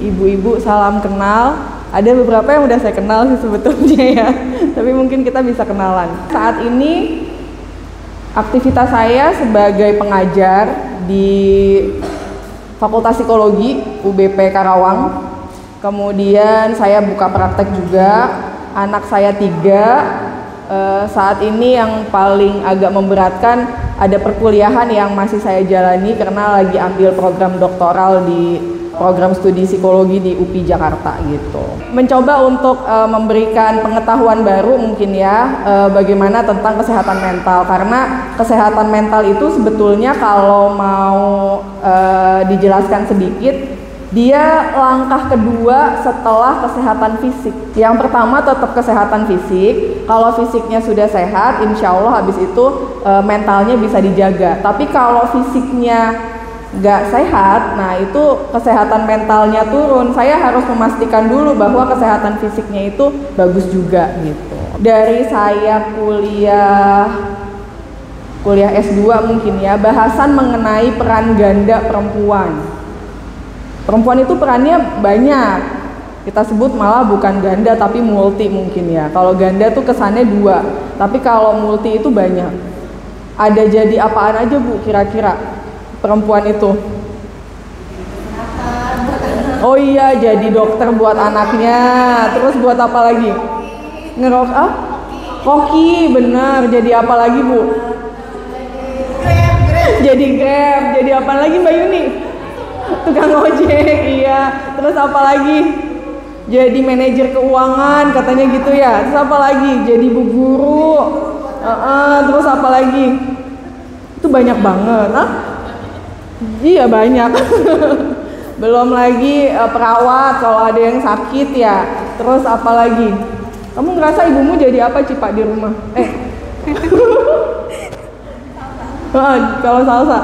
Ibu-ibu, salam kenal. Ada beberapa yang udah saya kenal sih sebetulnya ya, tapi mungkin kita bisa kenalan. Saat ini aktivitas saya sebagai pengajar di Fakultas Psikologi UBP Karawang. Kemudian saya buka praktek juga. Anak saya 3. Saat ini yang paling agak memberatkan ada perkuliahan yang masih saya jalani karena lagi ambil program doktoral di program studi psikologi di UPI Jakarta gitu. Mencoba untuk memberikan pengetahuan baru mungkin ya, bagaimana tentang kesehatan mental, karena kesehatan mental itu sebetulnya kalau mau dijelaskan sedikit, dia langkah kedua setelah kesehatan fisik. Yang pertama tetap kesehatan fisik. Kalau fisiknya sudah sehat, insya Allah habis itu mentalnya bisa dijaga. Tapi kalau fisiknya nggak sehat, nah itu kesehatan mentalnya turun. Saya harus memastikan dulu bahwa kesehatan fisiknya itu bagus juga gitu. Dari saya kuliah S2 mungkin ya, bahasan mengenai peran ganda perempuan. Perempuan itu perannya banyak. Kita sebut malah bukan ganda tapi multi mungkin ya. Kalau ganda tuh kesannya 2, tapi kalau multi itu banyak. Ada jadi apaan aja Bu kira-kira? Perempuan itu, oh iya, jadi dokter buat anaknya, terus buat apa lagi? Koki, bener. Jadi apa lagi Bu? Jadi Grab. Jadi apa lagi Mbak Yuni? Tukang ojek, iya. Terus apa lagi? Jadi manajer keuangan katanya gitu ya. Terus apa lagi? Jadi bu guru. Terus apa lagi? Itu banyak banget. Iya banyak. Belum lagi perawat kalau ada yang sakit ya. Terus apa lagi? Kamu ngerasa ibumu jadi apa Cipak di rumah? Kalau salsa?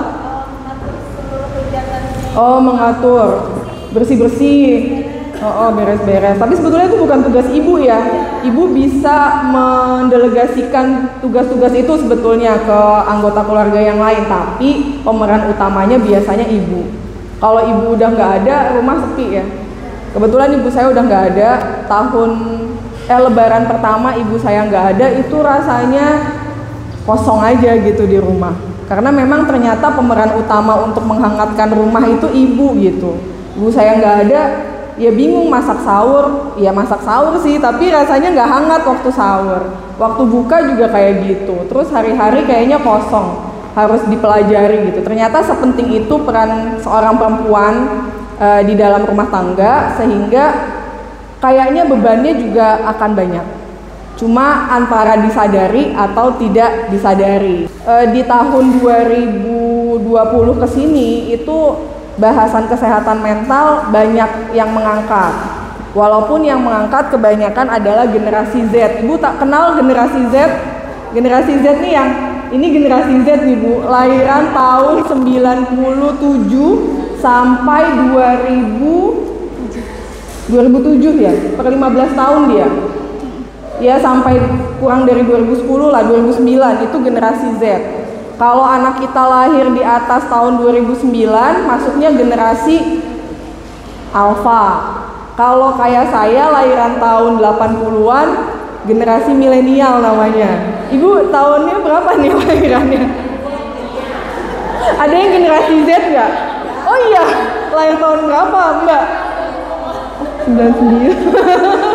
Oh, mengatur, bersih-bersih. Beres-beres. Tapi sebetulnya itu bukan tugas ibu ya. Ibu bisa mendelegasikan tugas-tugas itu sebetulnya ke anggota keluarga yang lain, tapi pemeran utamanya biasanya ibu. Kalau ibu udah nggak ada, rumah sepi ya. Kebetulan ibu saya udah nggak ada. Lebaran pertama ibu saya nggak ada, itu rasanya kosong aja gitu di rumah. Karena memang ternyata pemeran utama untuk menghangatkan rumah itu ibu gitu. Ibu saya nggak ada, ya bingung masak sahur. Ya masak sahur sih, tapi rasanya nggak hangat waktu sahur. Waktu buka juga kayak gitu. Terus hari-hari kayaknya kosong, harus dipelajari gitu. Ternyata sepenting itu peran seorang perempuan di dalam rumah tangga, sehingga kayaknya bebannya juga akan banyak. Cuma antara disadari atau tidak disadari. Di tahun 2020 kesini itu bahasan kesehatan mental banyak yang mengangkat. Walaupun yang mengangkat kebanyakan adalah generasi Z. Ibu tak kenal generasi Z? Generasi Z nih ini generasi Z nih Bu, lahiran tahun 97 sampai 2007 ya, per 15 tahun dia. Ya sampai kurang dari 2010 lah, 2009 itu generasi Z. Kalau anak kita lahir di atas tahun 2009, masuknya generasi Alpha. Kalau kayak saya lahiran tahun 80-an, generasi milenial namanya. Ibu tahunnya berapa nih lahirannya? Ada yang generasi Z nggak? Oh iya, lahir tahun berapa Mbak? 99.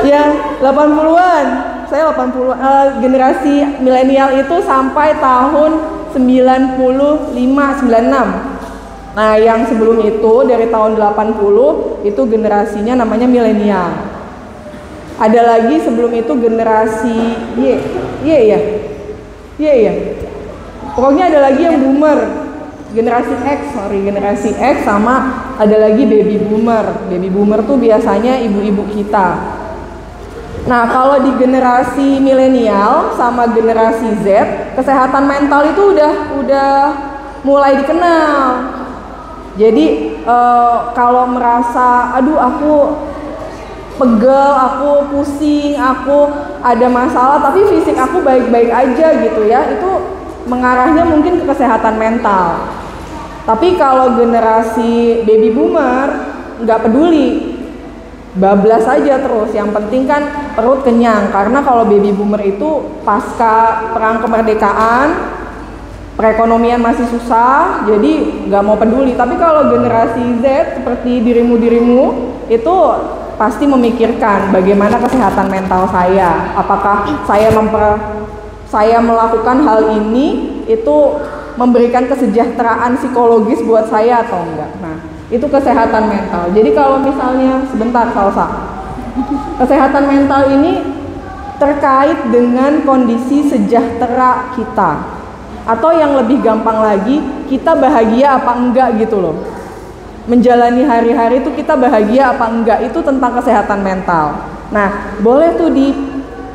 Ya, 80-an. Saya 80 generasi milenial itu sampai tahun 95 96. Nah, yang sebelum itu dari tahun 80 itu generasinya namanya milenial. Ada lagi sebelum itu generasi Y ya. Pokoknya ada lagi yang boomer. Generasi X sama ada lagi baby boomer. Baby boomer tuh biasanya ibu-ibu kita. Nah, kalau di generasi milenial sama generasi Z, kesehatan mental itu udah mulai dikenal. Jadi kalau merasa aduh aku pegel, aku pusing, aku ada masalah tapi fisik aku baik-baik aja gitu ya, itu mengarahnya mungkin ke kesehatan mental. Tapi kalau generasi baby boomer nggak peduli, bablas aja terus. Yang penting kan perut kenyang, karena kalau baby boomer itu pasca perang kemerdekaan perekonomian masih susah, jadi nggak mau peduli. Tapi kalau generasi Z seperti dirimu itu pasti memikirkan bagaimana kesehatan mental saya. Apakah saya melakukan hal ini itu memberikan kesejahteraan psikologis buat saya atau enggak. Nah, itu kesehatan mental. Jadi kalau misalnya sebentar Salsa, kesehatan mental ini terkait dengan kondisi sejahtera kita, atau yang lebih gampang lagi, kita bahagia apa enggak gitu loh. Menjalani hari-hari itu kita bahagia apa enggak, itu tentang kesehatan mental. Nah, boleh tuh di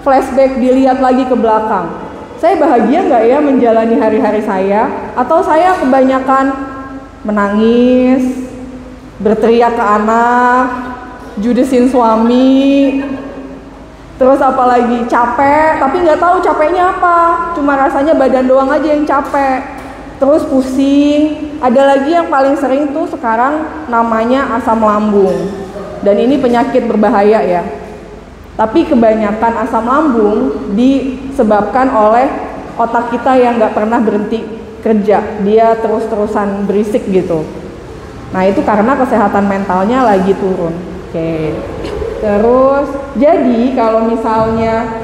flashback, dilihat lagi ke belakang. Saya bahagia nggak ya menjalani hari-hari saya? Atau saya kebanyakan menangis, berteriak ke anak, judesin suami, terus apalagi capek, tapi nggak tahu capeknya apa, cuma rasanya badan doang aja yang capek, terus pusing. Ada lagi yang paling sering tuh sekarang namanya asam lambung, dan ini penyakit berbahaya ya. Tapi kebanyakan asam lambung disebabkan oleh otak kita yang nggak pernah berhenti kerja, dia terus-terusan berisik gitu. Nah itu karena kesehatan mentalnya lagi turun. Oke. Terus jadi kalau misalnya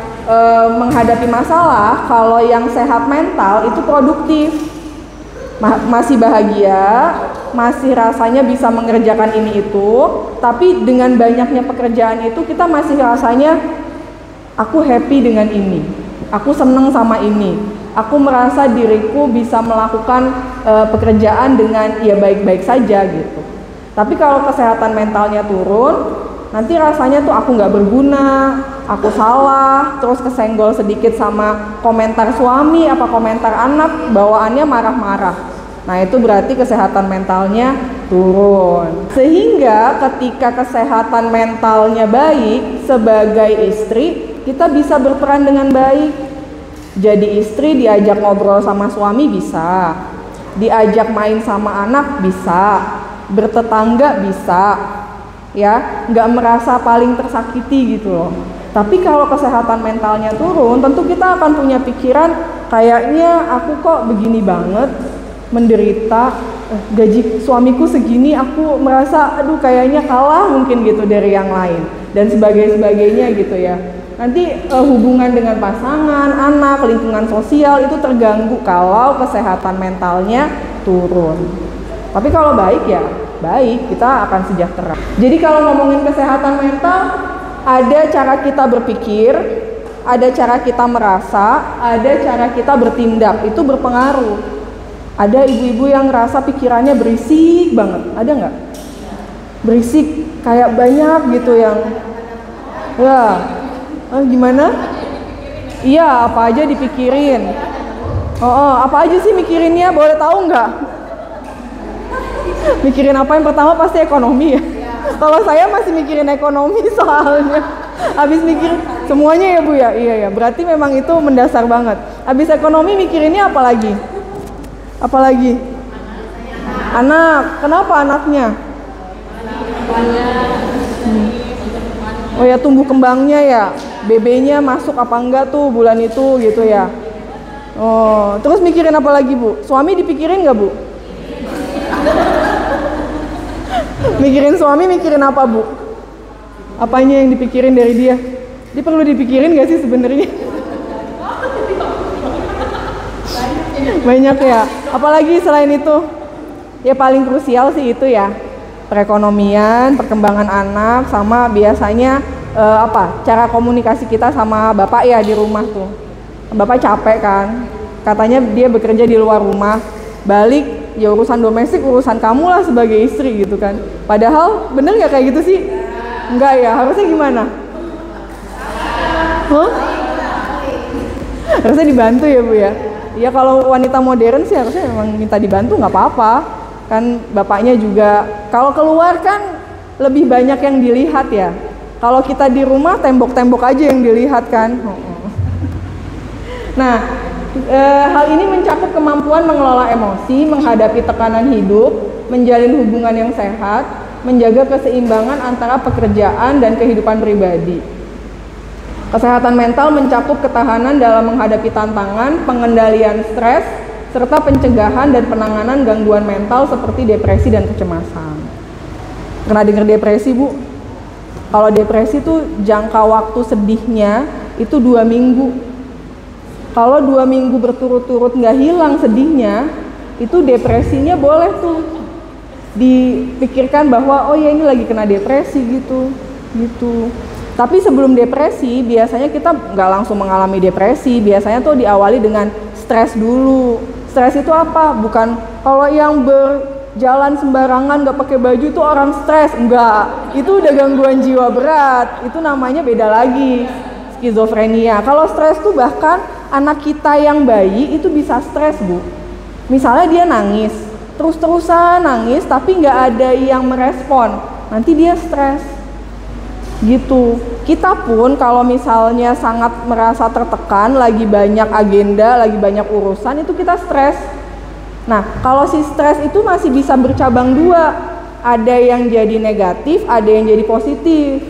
menghadapi masalah, kalau yang sehat mental itu produktif, masih bahagia, masih rasanya bisa mengerjakan ini itu. Tapi dengan banyaknya pekerjaan itu kita masih rasanya aku happy dengan ini, aku seneng sama ini, aku merasa diriku bisa melakukan pekerjaan dengan ya baik-baik saja gitu. Tapi kalau kesehatan mentalnya turun, nanti rasanya tuh aku nggak berguna, aku salah, terus kesenggol sedikit sama komentar suami apa komentar anak, bawaannya marah-marah. Nah itu berarti kesehatan mentalnya turun. Sehingga ketika kesehatan mentalnya baik, sebagai istri kita bisa berperan dengan baik. Jadi istri diajak ngobrol sama suami bisa, diajak main sama anak bisa, bertetangga bisa, ya nggak merasa paling tersakiti gitu loh. Tapi kalau kesehatan mentalnya turun, tentu kita akan punya pikiran kayaknya aku kok begini banget, menderita, gaji suamiku segini, aku merasa aduh kayaknya kalah mungkin gitu dari yang lain dan sebagainya gitu ya. Nanti hubungan dengan pasangan, anak, lingkungan sosial itu terganggu kalau kesehatan mentalnya turun. Tapi kalau baik ya baik, kita akan sejahtera. Jadi kalau ngomongin kesehatan mental, ada cara kita berpikir, ada cara kita merasa, ada cara kita bertindak, itu berpengaruh. Ada ibu-ibu yang ngerasa pikirannya berisik banget, ada nggak? Berisik, kayak banyak gitu yang, ya, gimana? Iya, apa aja dipikirin. Apa aja sih mikirinnya? Boleh tahu nggak? Mikirin apa yang pertama pasti ekonomi ya. Kalau saya masih mikirin ekonomi soalnya. Habis mikirin semuanya ya Bu ya. Iya ya. Berarti memang itu mendasar banget. Habis ekonomi mikirinnya apa lagi? Apalagi? Anak. Kenapa anaknya? Oh ya, tumbuh kembangnya ya. BB-nya masuk apa enggak tuh bulan itu gitu ya. Oh, terus mikirin apa lagi Bu? Suami dipikirin nggak Bu? Mikirin suami, mikirin apa Bu? Apanya yang dipikirin dari dia? Dia perlu dipikirin gak sih sebenarnya? Banyak ya. Apalagi selain itu? Ya paling krusial sih itu ya, perekonomian, perkembangan anak, sama biasanya cara komunikasi kita sama bapak ya di rumah tuh. Bapak capek kan, katanya dia bekerja di luar rumah, balik ya urusan domestik, urusan kamu lah sebagai istri gitu kan. Padahal bener nggak kayak gitu sih? Enggak ya, harusnya gimana? Harusnya dibantu ya Bu ya. Ya kalau wanita modern sih harusnya memang minta dibantu, nggak apa-apa. Kan bapaknya juga, kalau keluar kan lebih banyak yang dilihat ya. Kalau kita di rumah tembok-tembok aja yang dilihat kan. Nah, hal ini mencakup kemampuan mengelola emosi, menghadapi tekanan hidup, menjalin hubungan yang sehat, menjaga keseimbangan antara pekerjaan dan kehidupan pribadi. Kesehatan mental mencakup ketahanan dalam menghadapi tantangan, pengendalian stres, serta pencegahan dan penanganan gangguan mental seperti depresi dan kecemasan. Pernah dengar depresi, Bu? Kalau depresi tuh jangka waktu sedihnya itu 2 minggu. Kalau 2 minggu berturut-turut nggak hilang sedihnya, itu depresinya boleh tuh dipikirkan bahwa oh ya ini lagi kena depresi gitu. Tapi sebelum depresi biasanya kita nggak langsung mengalami depresi, biasanya tuh diawali dengan stres dulu. Stres itu apa? Bukan kalau yang berjalan sembarangan nggak pakai baju itu orang stres, enggak. Itu udah gangguan jiwa berat, itu namanya beda lagi, skizofrenia. Kalau stres tuh bahkan anak kita yang bayi itu bisa stres, Bu. Misalnya dia nangis, terus-terusan nangis tapi nggak ada yang merespon, nanti dia stres. Gitu. Kita pun kalau misalnya sangat merasa tertekan, lagi banyak agenda, lagi banyak urusan, itu kita stres. Nah, kalau si stres itu masih bisa bercabang 2. Ada yang jadi negatif, ada yang jadi positif.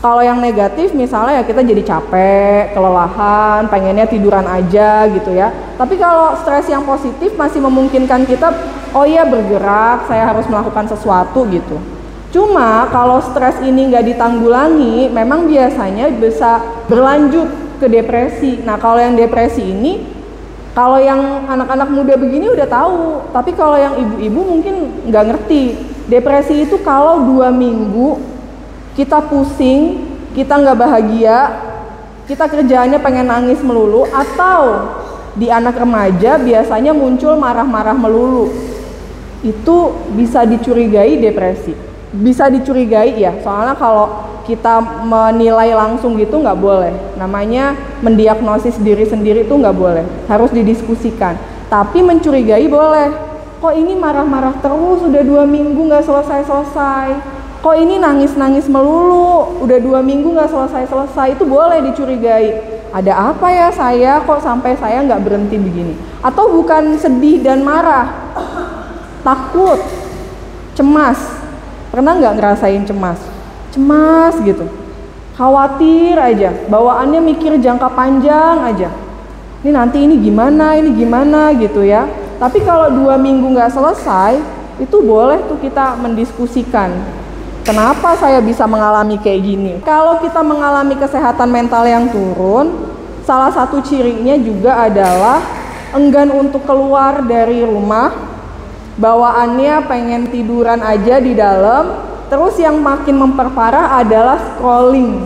Kalau yang negatif misalnya ya kita jadi capek, kelelahan, pengennya tiduran aja gitu ya. Tapi kalau stres yang positif masih memungkinkan kita, oh iya bergerak, saya harus melakukan sesuatu gitu. Cuma kalau stres ini nggak ditanggulangi, memang biasanya bisa berlanjut ke depresi. Nah kalau yang depresi ini, kalau yang anak-anak muda begini udah tahu, tapi kalau yang ibu-ibu mungkin nggak ngerti. Depresi itu kalau 2 minggu kita pusing, kita nggak bahagia, kita kerjaannya pengen nangis melulu, atau di anak remaja biasanya muncul marah-marah melulu, itu bisa dicurigai depresi. Bisa dicurigai ya, soalnya kalau kita menilai langsung gitu nggak boleh. Namanya mendiagnosis diri sendiri itu nggak boleh, harus didiskusikan. Tapi mencurigai boleh. Kok ini marah-marah terus, udah 2 minggu nggak selesai-selesai. Kok ini nangis-nangis melulu, udah 2 minggu nggak selesai-selesai. Itu boleh dicurigai. Ada apa ya saya, kok sampai saya nggak berhenti begini? Atau bukan sedih dan marah, takut, cemas. Pernah nggak ngerasain cemas? Cemas gitu, khawatir aja, bawaannya mikir jangka panjang aja. Ini nanti ini gimana gitu ya. Tapi kalau 2 minggu nggak selesai, itu boleh tuh kita mendiskusikan. Kenapa saya bisa mengalami kayak gini? Kalau kita mengalami kesehatan mental yang turun, salah satu cirinya juga adalah enggan untuk keluar dari rumah. Bawaannya pengen tiduran aja di dalam. Terus yang makin memperparah adalah scrolling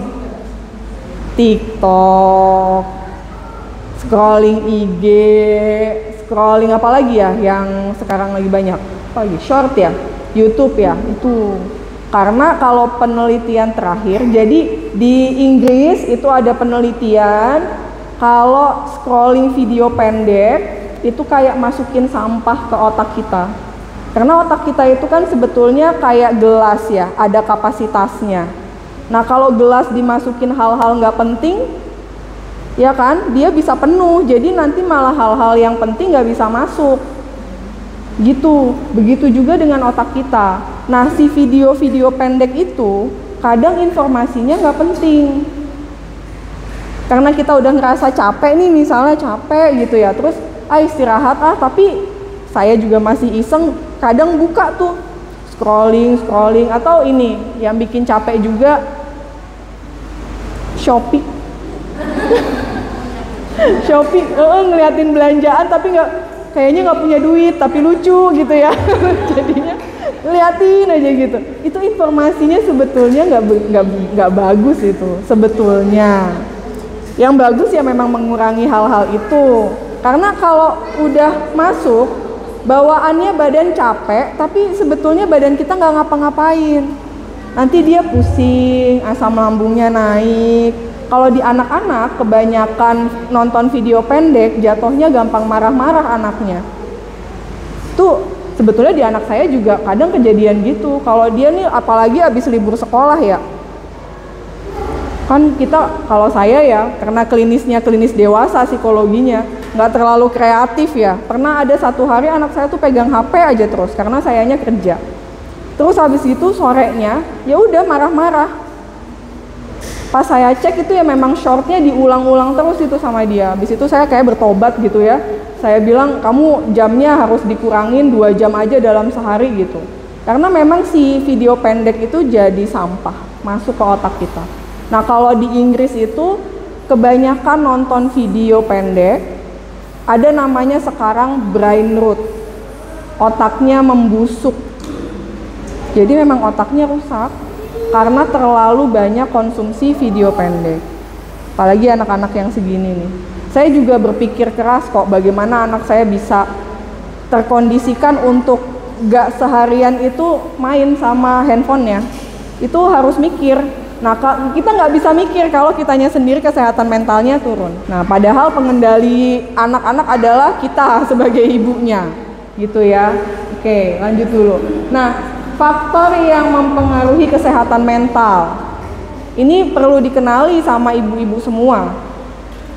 TikTok, scrolling IG, scrolling apa lagi ya yang sekarang lagi banyak, apa lagi, short ya, YouTube ya. Itu karena kalau penelitian terakhir, jadi di Inggris itu ada penelitian kalau scrolling video pendek itu kayak masukin sampah ke otak kita. Karena otak kita itu kan sebetulnya kayak gelas ya, ada kapasitasnya. Nah kalau gelas dimasukin hal-hal nggak penting, ya kan, dia bisa penuh. Jadi nanti malah hal-hal yang penting nggak bisa masuk. Gitu, begitu juga dengan otak kita. Nah si video-video pendek itu kadang informasinya nggak penting. Karena kita udah ngerasa capek nih, misalnya capek gitu ya, terus istirahat tapi saya juga masih iseng, kadang buka tuh scrolling, atau ini yang bikin capek juga, Shopee. Shopee, ngeliatin belanjaan tapi kayaknya nggak punya duit tapi lucu gitu ya. Jadinya liatin aja gitu. Itu informasinya sebetulnya nggak bagus itu sebetulnya. Yang bagus ya memang mengurangi hal-hal itu. Karena kalau udah masuk, bawaannya badan capek, tapi sebetulnya badan kita nggak ngapa-ngapain. Nanti dia pusing, asam lambungnya naik. Kalau di anak-anak, kebanyakan nonton video pendek, jatuhnya gampang marah-marah anaknya. Tuh, sebetulnya di anak saya juga kadang kejadian gitu. Kalau dia nih, apalagi habis libur sekolah ya. Kan kita, kalau saya ya, karena klinisnya klinis dewasa psikologinya, nggak terlalu kreatif ya. Pernah ada satu hari anak saya tuh pegang HP aja terus karena sayanya kerja. Terus habis itu sorenya ya udah marah-marah. Pas saya cek itu ya memang shortnya diulang-ulang terus itu sama dia. Habis itu saya kayak bertobat gitu ya. Saya bilang kamu jamnya harus dikurangin 2 jam aja dalam sehari gitu. Karena memang si video pendek itu jadi sampah masuk ke otak kita. Nah kalau di Inggris itu kebanyakan nonton video pendek, ada namanya sekarang brain rot, otaknya membusuk. Jadi memang otaknya rusak karena terlalu banyak konsumsi video pendek. Apalagi anak-anak yang segini nih. Saya juga berpikir keras kok bagaimana anak saya bisa terkondisikan untuk gak seharian itu main sama handphonenya. Itu harus mikir. Nah, kita nggak bisa mikir kalau kitanya sendiri kesehatan mentalnya turun. Nah, padahal pengendali anak-anak adalah kita sebagai ibunya, gitu ya. Oke, lanjut dulu. Nah, faktor yang mempengaruhi kesehatan mental, ini perlu dikenali sama ibu-ibu semua.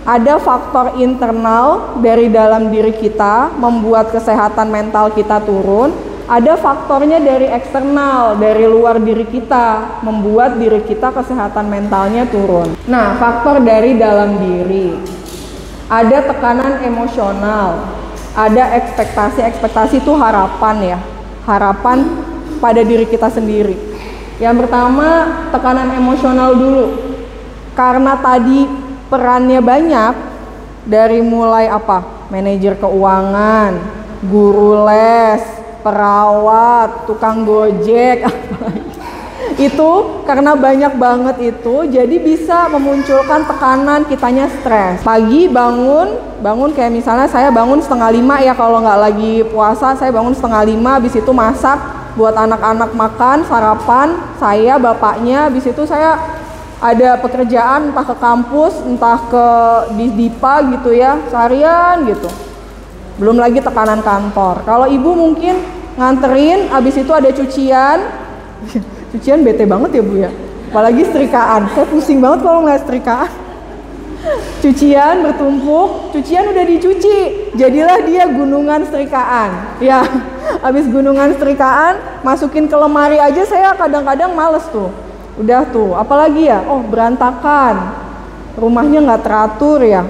Ada faktor internal dari dalam diri kita membuat kesehatan mental kita turun. Ada faktornya dari eksternal, dari luar diri kita, membuat diri kita kesehatan mentalnya turun. Nah, faktor dari dalam diri. Ada tekanan emosional, ada ekspektasi itu harapan ya. Harapan pada diri kita sendiri. Yang pertama, tekanan emosional dulu. Karena tadi perannya banyak, dari mulai apa? Manajer keuangan, guru les, perawat, tukang gojek, itu karena banyak banget itu, jadi bisa memunculkan tekanan kitanya stres. Pagi bangun kayak misalnya saya bangun 4:30 ya kalau nggak lagi puasa, saya bangun 4:30, habis itu masak buat anak-anak makan, sarapan, saya bapaknya, habis itu saya ada pekerjaan entah ke kampus, entah ke di DIPA gitu ya, seharian gitu. Belum lagi tekanan kantor. Kalau ibu mungkin nganterin, abis itu ada cucian. Cucian bete banget ya Bu ya. Apalagi setrikaan. Saya pusing banget kalau ngeliat setrikaan. Cucian bertumpuk, cucian udah dicuci. Jadilah dia gunungan setrikaan. Ya, abis gunungan setrikaan, masukin ke lemari aja saya kadang-kadang males tuh. Udah tuh, apalagi ya? Oh, berantakan. Rumahnya nggak teratur ya.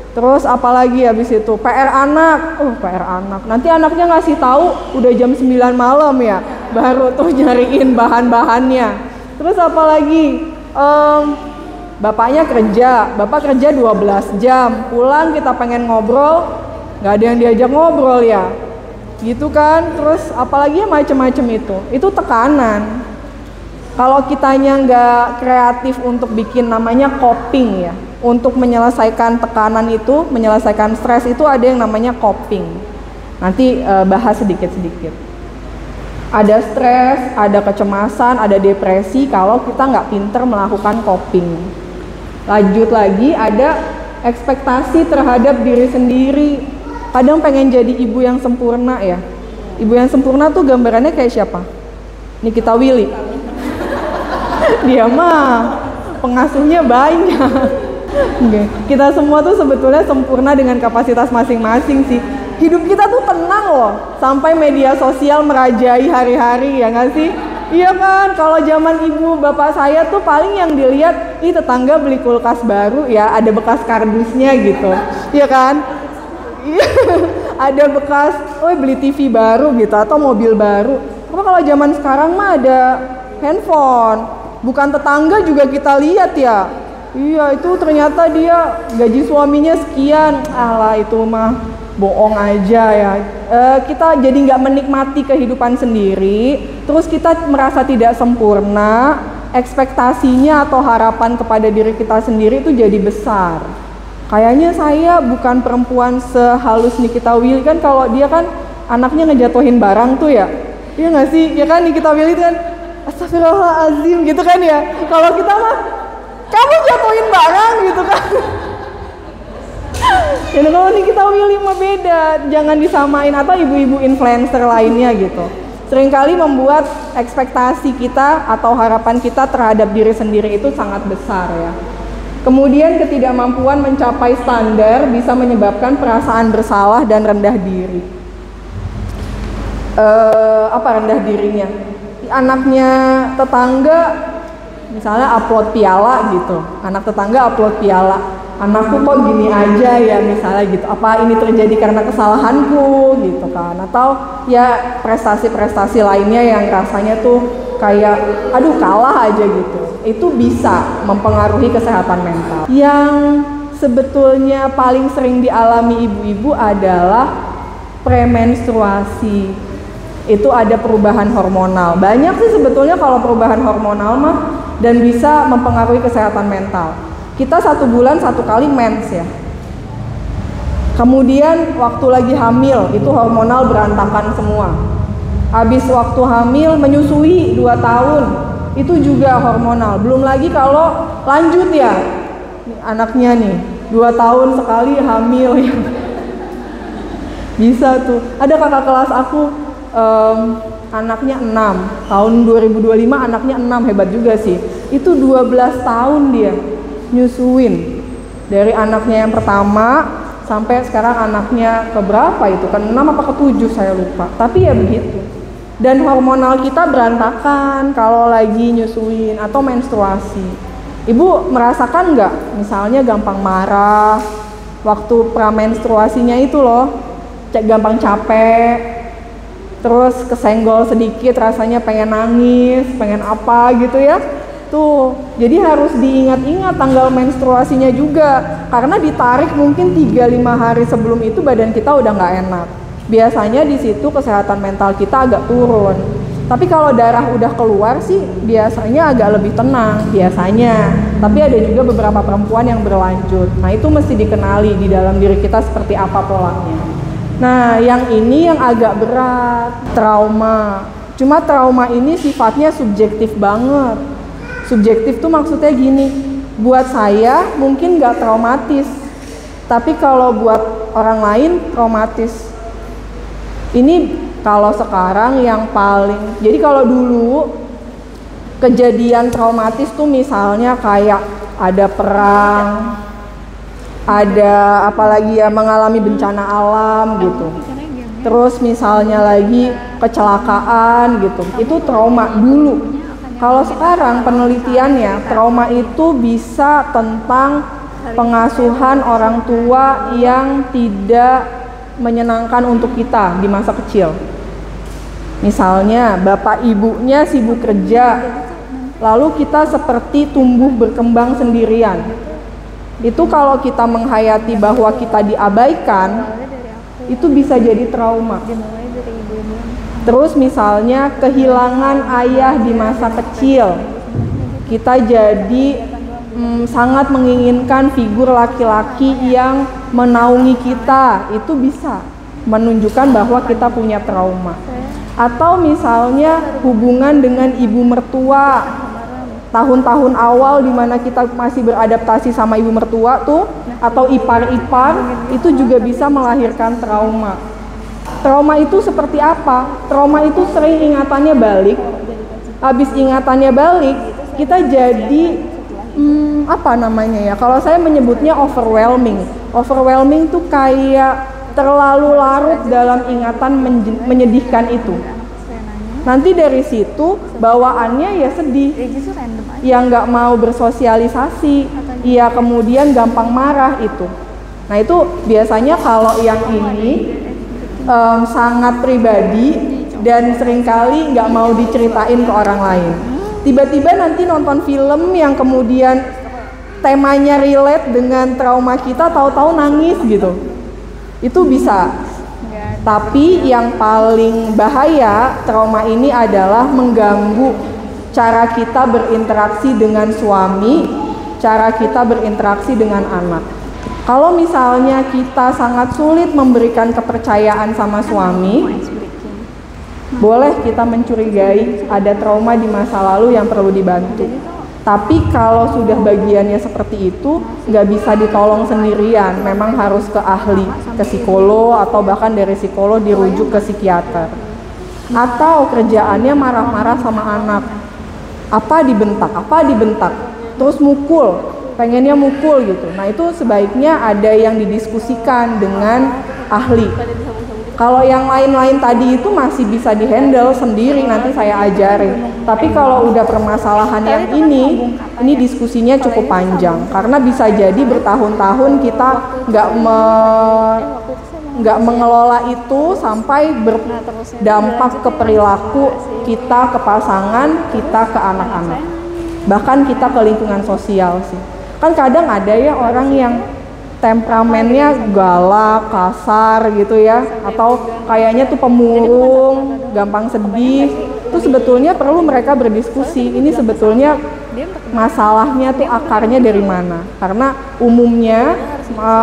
Terus apalagi habis itu PR anak, PR anak. Nanti anaknya ngasih tahu udah jam 9 malam ya, baru tuh nyariin bahan-bahannya. Terus apalagi bapaknya kerja, bapak kerja 12 jam, pulang kita pengen ngobrol, nggak ada yang diajak ngobrol ya, gitu kan. Terus apalagi ya macem-macem itu tekanan. Kalau kitanya nggak kreatif untuk bikin namanya coping ya. Untuk menyelesaikan tekanan itu, menyelesaikan stres itu ada yang namanya coping. Nanti bahas sedikit-sedikit. Ada stres, ada kecemasan, ada depresi kalau kita nggak pinter melakukan coping. Lanjut lagi, ada ekspektasi terhadap diri sendiri. Kadang pengen jadi ibu yang sempurna ya. Ibu yang sempurna tuh gambarannya kayak siapa? Nikita Willy. Dia mah pengasuhnya banyak. Kita semua tuh sebetulnya sempurna dengan kapasitas masing-masing sih. Hidup kita tuh tenang loh, sampai media sosial merajai hari-hari ya nggak sih? Iya kan, kalau zaman ibu bapak saya tuh paling yang dilihat, ih tetangga beli kulkas baru ya, ada bekas kardusnya gitu, iya kan? Ada bekas, beli TV baru gitu atau mobil baru. Karena kalau zaman sekarang mah ada handphone, bukan tetangga juga kita lihat ya. Iya, itu ternyata dia gaji suaminya sekian. Alah, itu mah bohong aja ya. Kita jadi nggak menikmati kehidupan sendiri. Terus kita merasa tidak sempurna. Ekspektasinya atau harapan kepada diri kita sendiri itu jadi besar. Kayaknya saya bukan perempuan sehalus Nikita Willy kan. Kalau dia kan anaknya ngejatuhin barang tuh ya. Iya nggak sih? Ya kan Nikita Willy kan astagfirullahaladzim gitu kan ya. Kalau kita mah kamu jatuhin barang gitu kan. Ya kalau Nikita Willy mah beda, jangan disamain atau ibu-ibu influencer lainnya gitu. Seringkali membuat ekspektasi kita atau harapan kita terhadap diri sendiri itu sangat besar ya. Kemudian ketidakmampuan mencapai standar bisa menyebabkan perasaan bersalah dan rendah diri. Apa rendah dirinya? Anaknya tetangga misalnya upload piala gitu, anak tetangga upload piala, anakku kok gini aja ya misalnya gitu, apa ini terjadi karena kesalahanku gitu kan, atau ya prestasi-prestasi lainnya yang rasanya tuh kayak aduh kalah aja gitu. Itu bisa mempengaruhi kesehatan mental. Yang sebetulnya paling sering dialami ibu-ibu adalah premenstruasi. Itu ada perubahan hormonal. Banyak sih sebetulnya kalau perubahan hormonal mah, dan bisa mempengaruhi kesehatan mental. Kita 1 bulan 1 kali mens ya. Kemudian waktu lagi hamil itu hormonal berantakan semua. Habis waktu hamil menyusui 2 tahun itu juga hormonal. Belum lagi kalau lanjut ya, nih, anaknya nih 2 tahun sekali hamil ya. Bisa tuh. Ada kakak kelas aku anaknya 6, tahun 2025 anaknya 6, hebat juga sih. Itu 12 tahun dia nyusuin, dari anaknya yang pertama sampai sekarang anaknya keberapa itu, ke 6 apa ke 7 saya lupa, tapi ya begitu. Dan hormonal kita berantakan kalau lagi nyusuin atau menstruasi. Ibu merasakan nggak misalnya gampang marah waktu pramenstruasinya itu loh, gampang capek, terus kesenggol sedikit rasanya pengen nangis, pengen apa gitu ya. Tuh, jadi harus diingat-ingat tanggal menstruasinya juga, karena ditarik mungkin 3-5 hari sebelum itu badan kita udah nggak enak. Biasanya di situ kesehatan mental kita agak turun. Tapi kalau darah udah keluar sih biasanya agak lebih tenang biasanya. Tapi ada juga beberapa perempuan yang berlanjut. Nah, itu mesti dikenali di dalam diri kita seperti apa polanya. Nah, yang ini yang agak berat, trauma. Cuma trauma ini sifatnya subjektif banget. Subjektif tuh maksudnya gini, buat saya mungkin nggak traumatis, tapi kalau buat orang lain traumatis. Ini kalau sekarang yang paling, jadi kalau dulu kejadian traumatis tuh misalnya kayak ada perang, ada apalagi ya mengalami bencana alam gitu. Terus misalnya lagi kecelakaan gitu. Itu trauma dulu. Kalau sekarang penelitiannya trauma itu bisa tentang pengasuhan orang tua yang tidak menyenangkan untuk kita di masa kecil. Misalnya bapak ibunya sibuk kerja, lalu kita seperti tumbuh berkembang sendirian. Itu kalau kita menghayati bahwa kita diabaikan, itu bisa jadi trauma. Terus misalnya kehilangan ayah di masa kecil, kita jadi sangat menginginkan figur laki-laki yang menaungi kita, itu bisa menunjukkan bahwa kita punya trauma. Atau misalnya hubungan dengan ibu mertua, tahun-tahun awal di mana kita masih beradaptasi sama ibu mertua tuh, atau ipar-ipar, itu juga bisa melahirkan trauma. Trauma itu seperti apa? Trauma itu sering ingatannya balik. Habis ingatannya balik, kita jadi apa namanya ya? Kalau saya menyebutnya overwhelming. Overwhelming tuh kayak terlalu larut dalam ingatan menyedihkan itu. Nanti dari situ bawaannya ya sedih, ya nggak mau bersosialisasi, ya kemudian gampang marah itu. Nah itu biasanya kalau yang ini sangat pribadi dan seringkali nggak mau diceritain ke orang lain. Tiba-tiba nanti nonton film yang kemudian temanya relate dengan trauma kita, tahu-tahu nangis gitu. Itu bisa. Tapi yang paling bahaya trauma ini adalah mengganggu cara kita berinteraksi dengan suami, cara kita berinteraksi dengan anak. Kalau misalnya kita sangat sulit memberikan kepercayaan sama suami, boleh kita mencurigai ada trauma di masa lalu yang perlu dibantu. Tapi kalau sudah bagiannya seperti itu, nggak bisa ditolong sendirian, memang harus ke ahli, ke psikolog, atau bahkan dari psikolog dirujuk ke psikiater. Atau kerjaannya marah-marah sama anak, apa dibentak, terus mukul, pengennya mukul gitu. Nah itu sebaiknya ada yang didiskusikan dengan ahli. Kalau yang lain-lain tadi itu masih bisa dihandle sendiri, nanti saya ajarin. Tapi kalau udah permasalahan yang ini diskusinya cukup panjang. Karena bisa jadi bertahun-tahun kita nggak mengelola itu sampai berdampak ke perilaku kita, ke pasangan, kita ke anak-anak. Bahkan kita ke lingkungan sosial sih. Kan kadang ada ya orang yang temperamennya galak, kasar gitu ya, atau kayaknya tuh pemurung, gampang sedih. Itu sebetulnya perlu mereka berdiskusi. Ini sebetulnya masalahnya tuh akarnya dari mana? Karena umumnya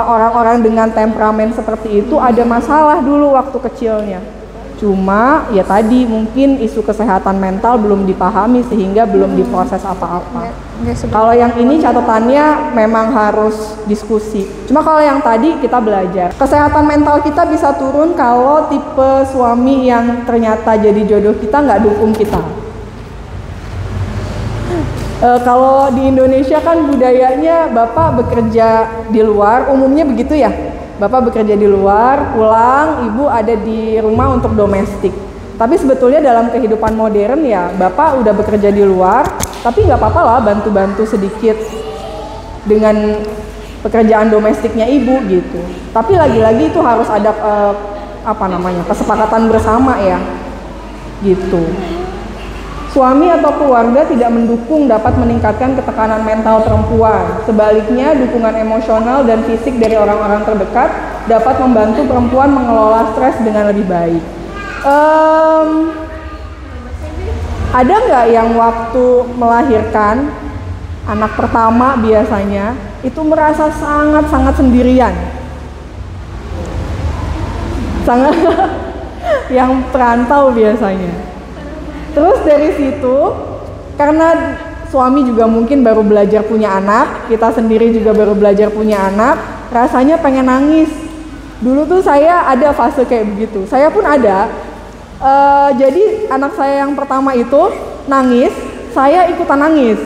orang-orang dengan temperamen seperti itu ada masalah dulu waktu kecilnya. Cuma ya tadi mungkin isu kesehatan mental belum dipahami sehingga belum diproses apa-apa. Kalau yang ini catatannya memang harus diskusi. Cuma kalau yang tadi kita belajar. Kesehatan mental kita bisa turun kalau tipe suami yang ternyata jadi jodoh kita nggak dukung kita. Kalau di Indonesia kan budayanya bapak bekerja di luar, umumnya begitu ya. Bapak bekerja di luar, pulang, ibu ada di rumah untuk domestik. Tapi sebetulnya dalam kehidupan modern ya, bapak udah bekerja di luar, tapi nggak apa-apa lah bantu-bantu sedikit dengan pekerjaan domestiknya ibu gitu. Tapi lagi-lagi itu harus ada kesepakatan bersama ya, gitu. Suami atau keluarga tidak mendukung dapat meningkatkan ketekanan mental perempuan. Sebaliknya, dukungan emosional dan fisik dari orang-orang terdekat dapat membantu perempuan mengelola stres dengan lebih baik. Ada nggak yang waktu melahirkan anak pertama biasanya itu merasa sangat-sangat sendirian? Sangat yang perantau biasanya. Terus dari situ, karena suami juga mungkin baru belajar punya anak, kita sendiri juga baru belajar punya anak, rasanya pengen nangis. Dulu tuh saya ada fase kayak begitu, saya pun ada. Jadi anak saya yang pertama itu nangis, saya ikutan nangis.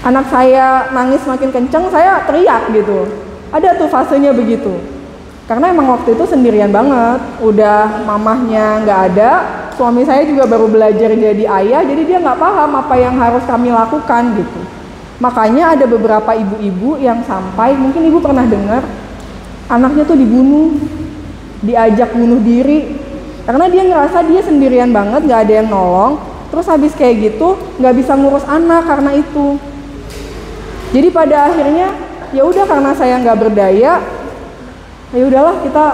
Anak saya nangis makin kenceng, saya teriak gitu. Ada tuh fasenya begitu. Karena emang waktu itu sendirian banget, udah mamahnya nggak ada, suami saya juga baru belajar jadi ayah, jadi dia nggak paham apa yang harus kami lakukan gitu. Makanya ada beberapa ibu-ibu yang sampai, mungkin ibu pernah dengar, anaknya tuh dibunuh, diajak bunuh diri, karena dia ngerasa dia sendirian banget, nggak ada yang nolong, terus habis kayak gitu nggak bisa ngurus anak karena itu. Jadi pada akhirnya ya udah, karena saya nggak berdaya, ya udahlah kita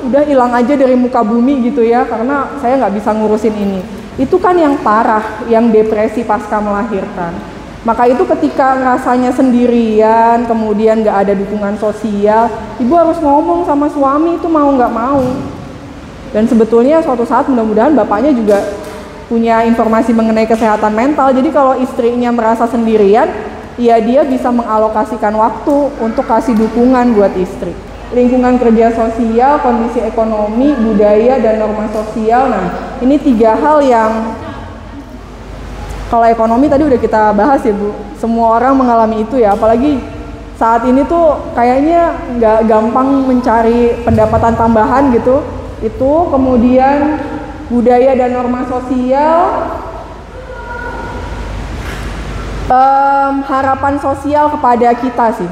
udah hilang aja dari muka bumi gitu ya, karena saya nggak bisa ngurusin ini. Itu kan yang parah, yang depresi pasca melahirkan. Maka itu ketika rasanya sendirian, kemudian nggak ada dukungan sosial, ibu harus ngomong sama suami itu mau nggak mau. Dan sebetulnya suatu saat mudah-mudahan bapaknya juga punya informasi mengenai kesehatan mental. Jadi kalau istrinya merasa sendirian, ya dia bisa mengalokasikan waktu untuk kasih dukungan buat istri. Lingkungan kerja sosial, kondisi ekonomi, budaya, dan norma sosial. Nah, ini 3 hal yang kalau ekonomi tadi udah kita bahas ya Bu. Semua orang mengalami itu ya, apalagi saat ini tuh kayaknya nggak gampang mencari pendapatan tambahan gitu. Itu kemudian budaya dan norma sosial, harapan sosial kepada kita sih.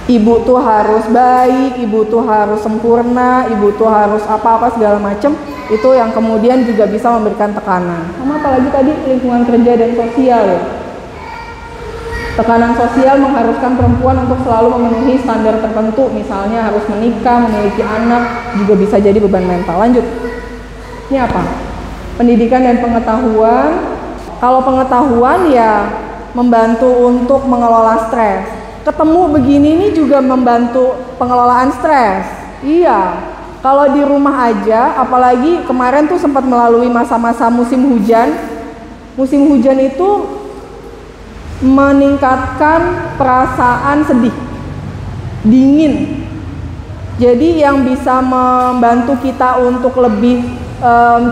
Ibu tuh harus baik, ibu tuh harus sempurna, ibu tuh harus apa-apa segala macem. Itu yang kemudian juga bisa memberikan tekanan. Sama apalagi tadi lingkungan kerja dan sosial ya. Tekanan sosial mengharuskan perempuan untuk selalu memenuhi standar tertentu, misalnya harus menikah, memiliki anak, juga bisa jadi beban mental. Lanjut. Ini apa? Pendidikan dan pengetahuan. Kalau pengetahuan ya membantu untuk mengelola stres. Ketemu begini ini juga membantu pengelolaan stres. Iya, kalau di rumah aja, apalagi kemarin tuh sempat melalui masa-masa musim hujan. Musim hujan itu meningkatkan perasaan sedih, dingin. Jadi yang bisa membantu kita untuk lebih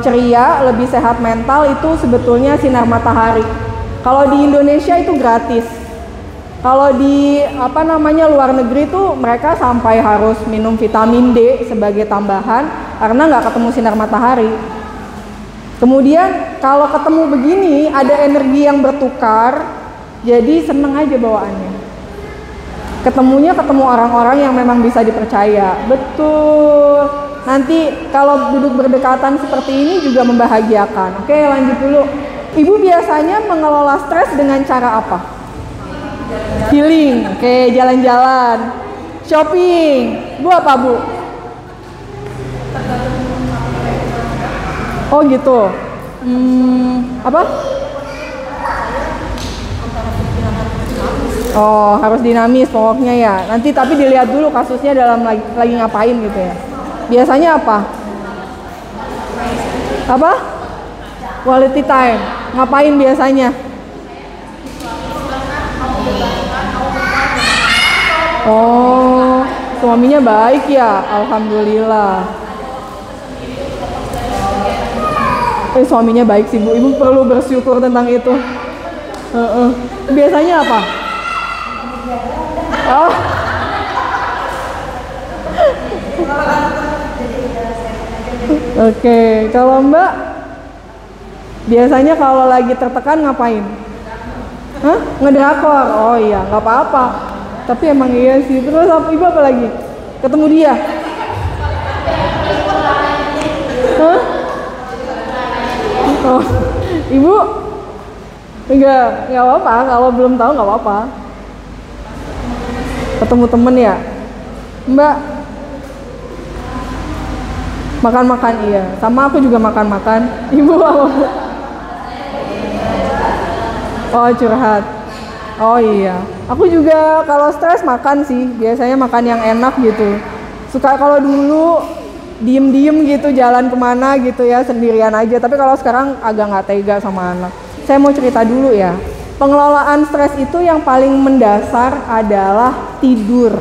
ceria, lebih sehat mental itu sebetulnya sinar matahari. Kalau di Indonesia itu gratis. Kalau di luar negeri tuh mereka sampai harus minum vitamin D sebagai tambahan karena nggak ketemu sinar matahari. Kemudian kalau ketemu begini ada energi yang bertukar, jadi seneng aja bawaannya. Ketemu orang-orang yang memang bisa dipercaya. Betul. Nanti kalau duduk berdekatan seperti ini juga membahagiakan. Oke, lanjut dulu. Ibu biasanya mengelola stres dengan cara apa? Healing. Oke, jalan-jalan. Shopping. Bu apa, Bu? Oh gitu. Apa? Oh, harus dinamis pokoknya ya. Nanti tapi dilihat dulu kasusnya dalam lagi ngapain gitu ya. Biasanya apa? Apa? Quality time. Ngapain biasanya? Oh, suaminya baik ya. Alhamdulillah. Suaminya baik sih Bu. Ibu perlu bersyukur tentang itu. Biasanya apa? Oh. Oke, kalau Mbak biasanya kalau lagi tertekan ngapain? Hah? Ngedrakor? Oh iya, nggak apa-apa. Tapi emang iya sih. Terus Ibu apa lagi? Ketemu dia? Hah? Oh, Ibu nggak apa-apa. Kalau belum tahu nggak apa-apa. Ketemu temen ya, Mbak. Makan-makan iya. Sama aku juga makan-makan. Ibu apa? Oh curhat. Oh iya. Aku juga kalau stres makan sih. Biasanya makan yang enak gitu. Suka kalau dulu diem-diem gitu jalan kemana gitu ya sendirian aja, tapi kalau sekarang agak nggak tega sama anak. Saya mau cerita dulu ya. Pengelolaan stres itu yang paling mendasar adalah tidur.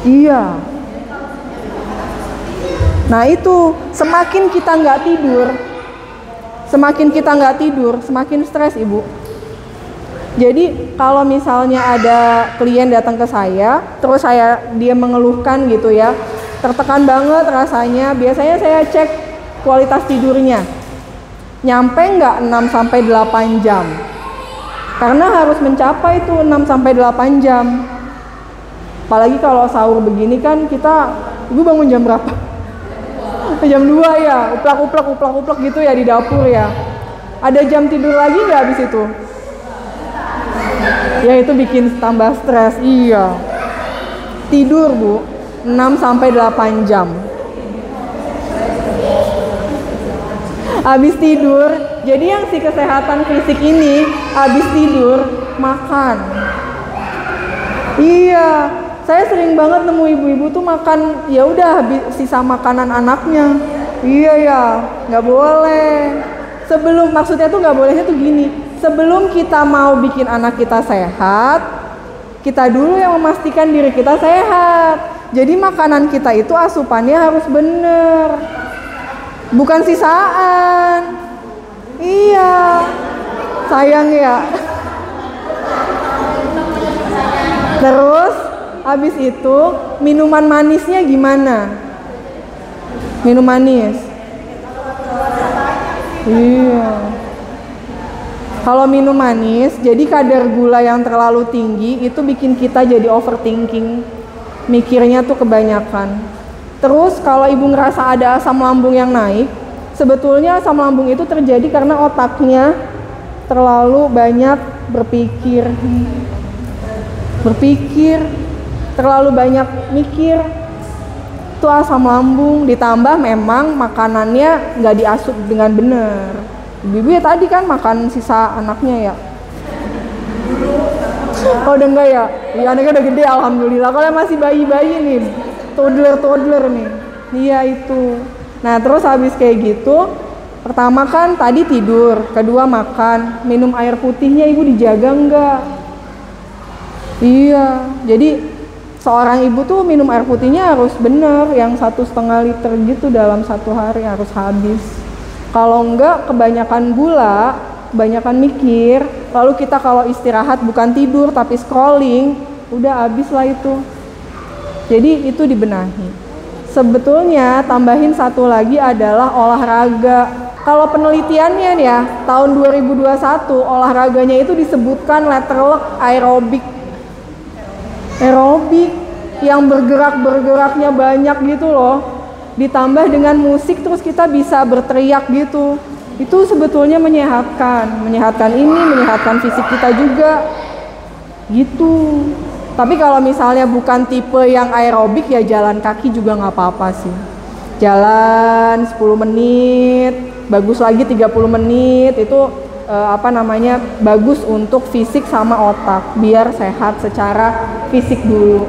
Iya. Nah itu semakin kita nggak tidur semakin stres Ibu. Jadi kalau misalnya ada klien datang ke saya terus dia mengeluhkan gitu ya, tertekan banget rasanya, biasanya saya cek kualitas tidurnya. Nyampe nggak 6-8 jam? Karena harus mencapai itu 6-8 jam. Apalagi kalau sahur begini kan Ibu bangun jam berapa? Jam 2 ya, uplak gitu ya di dapur ya. Ada jam tidur lagi nggak habis itu? Ya itu bikin tambah stres, iya. Tidur Bu, 6-8 jam. Habis tidur, jadi yang si kesehatan fisik ini habis tidur makan. Iya, saya sering banget nemu ibu-ibu tuh makan ya udah habis sisa makanan anaknya. Iya ya, nggak boleh. Maksudnya tuh nggak bolehnya tuh gini. Sebelum kita mau bikin anak kita sehat, kita dulu yang memastikan diri kita sehat. Jadi makanan kita itu asupannya harus bener, bukan sisaan. Iya, sayang ya. Terus habis itu minuman manisnya gimana? Minum manis. Iya. Kalau minum manis, jadi kadar gula yang terlalu tinggi itu bikin kita jadi overthinking. Mikirnya tuh kebanyakan. Terus kalau ibu ngerasa ada asam lambung yang naik, sebetulnya asam lambung itu terjadi karena otaknya terlalu banyak berpikir, terlalu banyak mikir. Itu asam lambung, ditambah memang makanannya nggak diasup dengan benar. Ibu ya tadi kan makan sisa anaknya ya. Oh udah enggak ya? Iya anaknya udah gede alhamdulillah. Kalau masih bayi-bayi nih, toddler nih. Iya itu. Nah terus habis kayak gitu, pertama kan tadi tidur, kedua makan, minum air putihnya ibu dijaga enggak? Iya. Jadi seorang ibu tuh minum air putihnya harus bener, yang 1,5 liter gitu dalam 1 hari harus habis. Kalau enggak kebanyakan gula kebanyakan mikir, lalu kita kalau istirahat bukan tidur tapi scrolling, udah habis lah itu. Jadi itu dibenahi. Sebetulnya tambahin satu lagi adalah olahraga. Kalau penelitiannya nih ya, tahun 2021 olahraganya itu disebutkan letterlock aerobik. Aerobik yang bergerak-bergeraknya banyak gitu loh. Ditambah dengan musik terus kita bisa berteriak gitu. Itu sebetulnya menyehatkan ini, menyehatkan fisik kita juga gitu. Tapi kalau misalnya bukan tipe yang aerobik ya jalan kaki juga nggak apa-apa sih. Jalan 10 menit, bagus lagi 30 menit itu bagus untuk fisik sama otak biar sehat secara fisik dulu.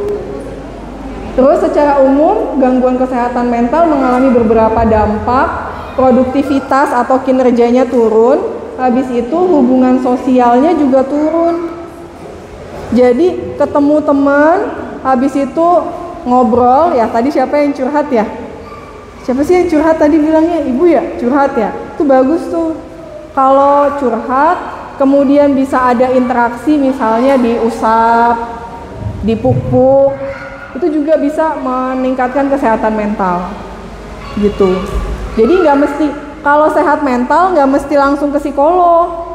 Terus secara umum gangguan kesehatan mental mengalami beberapa dampak. Produktivitas atau kinerjanya turun, habis itu hubungan sosialnya juga turun. Jadi ketemu teman, habis itu ngobrol, ya tadi siapa yang curhat ya? Siapa sih yang curhat tadi bilangnya? Ibu ya? Curhat ya? Itu bagus tuh. Kalau curhat, kemudian bisa ada interaksi misalnya diusap, dipuk-puk, itu juga bisa meningkatkan kesehatan mental. Gitu. Jadi nggak mesti, kalau sehat mental nggak mesti langsung ke psikolog.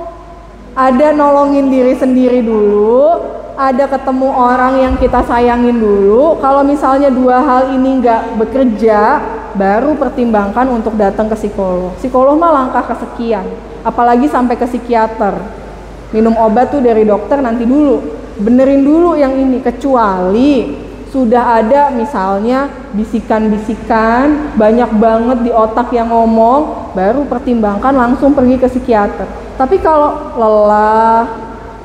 Ada nolongin diri sendiri dulu, ada ketemu orang yang kita sayangin dulu. Kalau misalnya dua hal ini nggak bekerja, baru pertimbangkan untuk datang ke psikolog. Psikolog mah langkah kesekian, apalagi sampai ke psikiater. Minum obat tuh dari dokter nanti dulu, benerin dulu yang ini, kecuali sudah ada misalnya bisikan-bisikan banyak banget di otak yang ngomong, baru pertimbangkan langsung pergi ke psikiater. Tapi kalau lelah,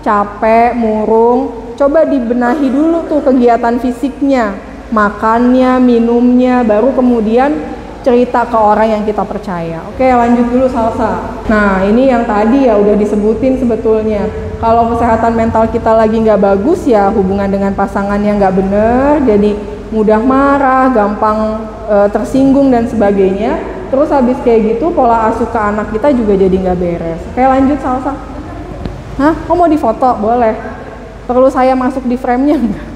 capek, murung, coba dibenahi dulu tuh kegiatan fisiknya, makannya, minumnya, baru kemudian cerita ke orang yang kita percaya. Oke, lanjut dulu Salsa. Nah, ini yang tadi ya udah disebutin sebetulnya. Kalau kesehatan mental kita lagi nggak bagus ya hubungan dengan pasangan yang nggak bener, jadi mudah marah, gampang tersinggung dan sebagainya. Terus habis kayak gitu pola asuh ke anak kita juga jadi nggak beres. Oke, lanjut Salsa. Hah? Kok mau difoto? Boleh. Perlu saya masuk di frame-nya enggak?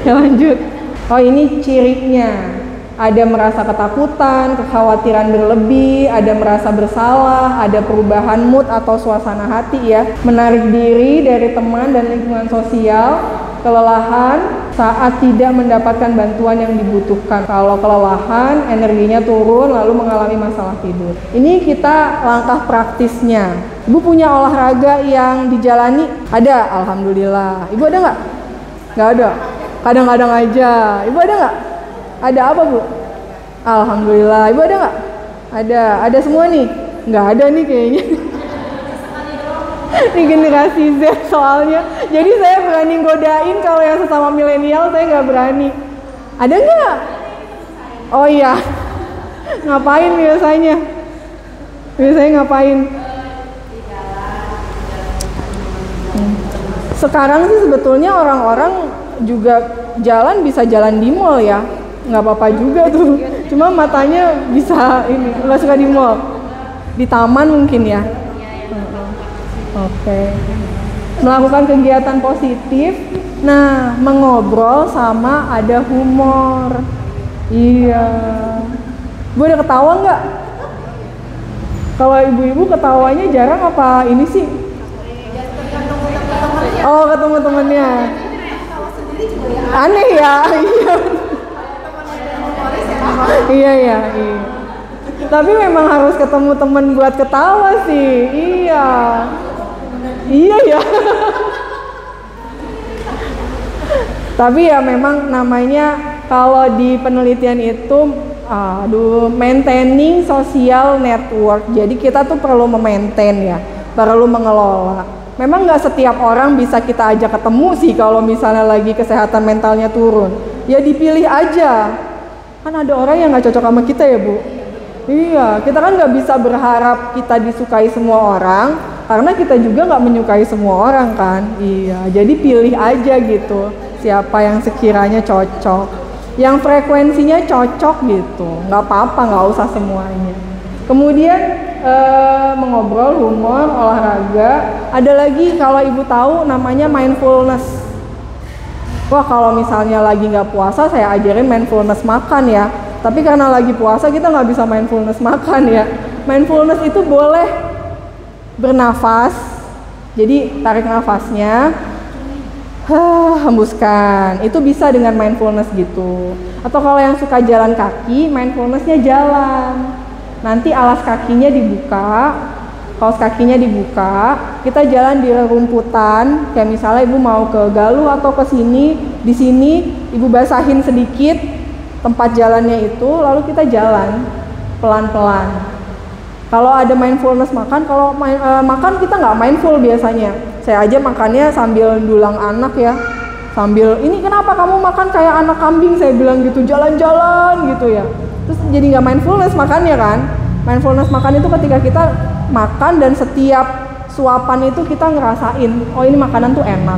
Ya lanjut. Oh, ini cirinya. Ada merasa ketakutan, kekhawatiran berlebih, ada merasa bersalah, ada perubahan mood atau suasana hati ya, menarik diri dari teman dan lingkungan sosial, kelelahan saat tidak mendapatkan bantuan yang dibutuhkan. Kalau kelelahan, energinya turun lalu mengalami masalah tidur. Ini kita langkah praktisnya. Ibu punya olahraga yang dijalani? Ada, alhamdulillah. Ibu ada nggak? Nggak ada. Kadang-kadang aja. Ibu ada nggak? Ada apa Bu? Alhamdulillah. Ibu ada nggak? Ada semua nih? Nggak ada nih kayaknya. Ini generasi Z soalnya. Jadi saya berani godain, kalau yang sesama milenial saya nggak berani. Ada nggak? Oh iya. Ngapain biasanya? Biasanya ngapain? Sekarang sih sebetulnya orang-orang juga jalan bisa jalan di mall ya. Nggak apa-apa juga tuh, cuma matanya bisa ini, nggak suka di mall, di taman mungkin ya. Oke. Melakukan kegiatan positif, nah mengobrol sama ada humor. Iya. Bu ada ketawa nggak? Kalau ibu-ibu ketawanya jarang apa ini sih? Oh, ketemu temennya. Aneh ya, iya. Iya. Tapi memang harus ketemu teman buat ketawa sih. Iya ya. Tapi ya memang namanya kalau di penelitian itu maintaining social network. Jadi kita tuh perlu memaintain ya, perlu mengelola. Memang nggak setiap orang bisa kita ajak ketemu sih kalau misalnya lagi kesehatan mentalnya turun. Ya dipilih aja. Kan ada orang yang nggak cocok sama kita ya Bu. Iya, kita kan nggak bisa berharap kita disukai semua orang, karena kita juga nggak menyukai semua orang kan. Iya, jadi pilih aja gitu siapa yang sekiranya cocok, yang frekuensinya cocok gitu. Nggak apa-apa, nggak usah semuanya. Kemudian mengobrol, humor, olahraga. Ada lagi kalau ibu tahu namanya mindfulness. Wah, kalau misalnya lagi nggak puasa saya ajarin mindfulness makan ya. Tapi karena lagi puasa kita nggak bisa mindfulness makan ya. Mindfulness itu boleh bernafas. Jadi tarik nafasnya, hembuskan. Itu bisa dengan mindfulness gitu. Atau kalau yang suka jalan kaki, mindfulnessnya jalan. Nanti alas kakinya dibuka, kaos kakinya dibuka, kita jalan di rumputan. Kayak misalnya ibu mau ke Galuh atau ke sini, di sini ibu basahin sedikit tempat jalannya itu, lalu kita jalan pelan-pelan. Kalau ada mindfulness makan, kalau makan kita nggak mindful biasanya. Saya aja makannya sambil dulang anak ya, sambil ini kenapa kamu makan kayak anak kambing, saya bilang gitu, jalan-jalan gitu ya. Terus jadi nggak mindfulness makannya kan. Mindfulness makan itu ketika kita makan dan setiap suapan itu kita ngerasain, oh ini makanan tuh enak,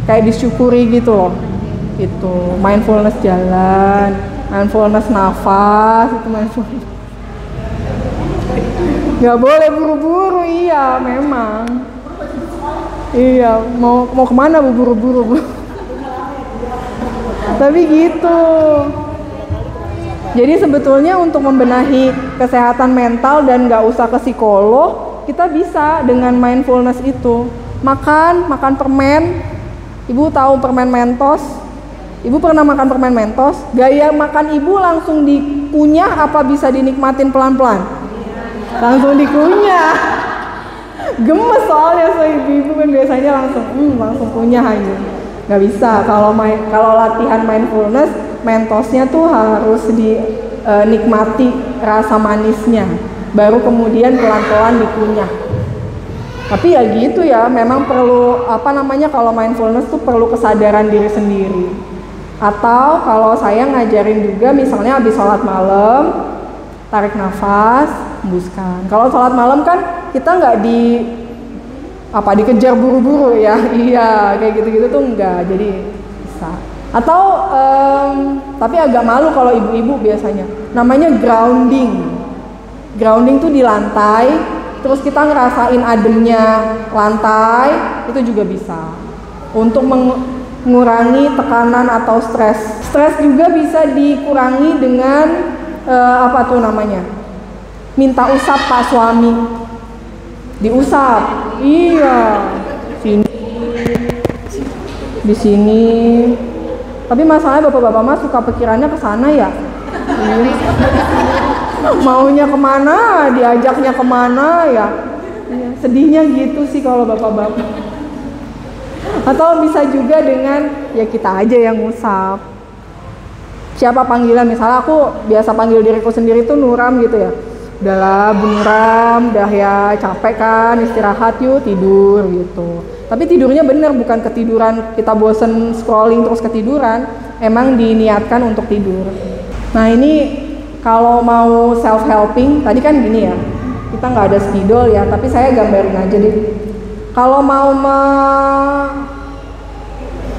kayak disyukuri gitu loh. Itu mindfulness jalan, mindfulness nafas, itu mindfulness. Nggak boleh buru-buru, iya memang. Iya, mau kemana bu buru-buru bu? Tapi gitu. Jadi sebetulnya untuk membenahi kesehatan mental dan nggak usah ke psikolog, kita bisa dengan mindfulness itu. Makan permen. Ibu tahu permen Mentos? Ibu pernah makan permen Mentos? Gaya makan ibu langsung dikunyah apa bisa dinikmatin pelan-pelan? Langsung dikunyah. Gemes soalnya, so ibu kan biasanya langsung kunyah aja. Nggak bisa. Kalau latihan mindfulness, Mentosnya tuh harus dinikmati rasa manisnya, baru kemudian pelan-pelan dikunyah. Tapi ya gitu ya, memang perlu kalau mindfulness tuh perlu kesadaran diri sendiri. Atau kalau saya ngajarin juga misalnya habis sholat malam, tarik nafas, hembuskan. Kalau sholat malam kan kita nggak dikejar buru-buru ya, iya kayak gitu-gitu tuh enggak, jadi bisa. Atau tapi agak malu kalau ibu-ibu biasanya, namanya grounding. Grounding tuh di lantai, terus kita ngerasain ademnya lantai, itu juga bisa untuk mengurangi tekanan atau stres. Stres juga bisa dikurangi dengan minta usap pak suami, diusap, iya, di sini. Tapi masalahnya bapak-bapak mah suka pikirannya ke sana ya. Maunya kemana, diajaknya kemana ya. Sedihnya gitu sih kalau bapak-bapak. Atau bisa juga dengan ya kita aja yang ngusap. Siapa panggilan, misalnya aku biasa panggil diriku sendiri tuh Nuram gitu ya. Udahlah Bu Nuram, udah ya capek kan, istirahat yuk, tidur gitu. Tapi tidurnya bener, bukan ketiduran kita bosen scrolling terus ketiduran, emang diniatkan untuk tidur. Nah ini kalau mau self helping, tadi kan gini ya, kita nggak ada spidol ya, tapi saya gambarin aja deh. Kalau mau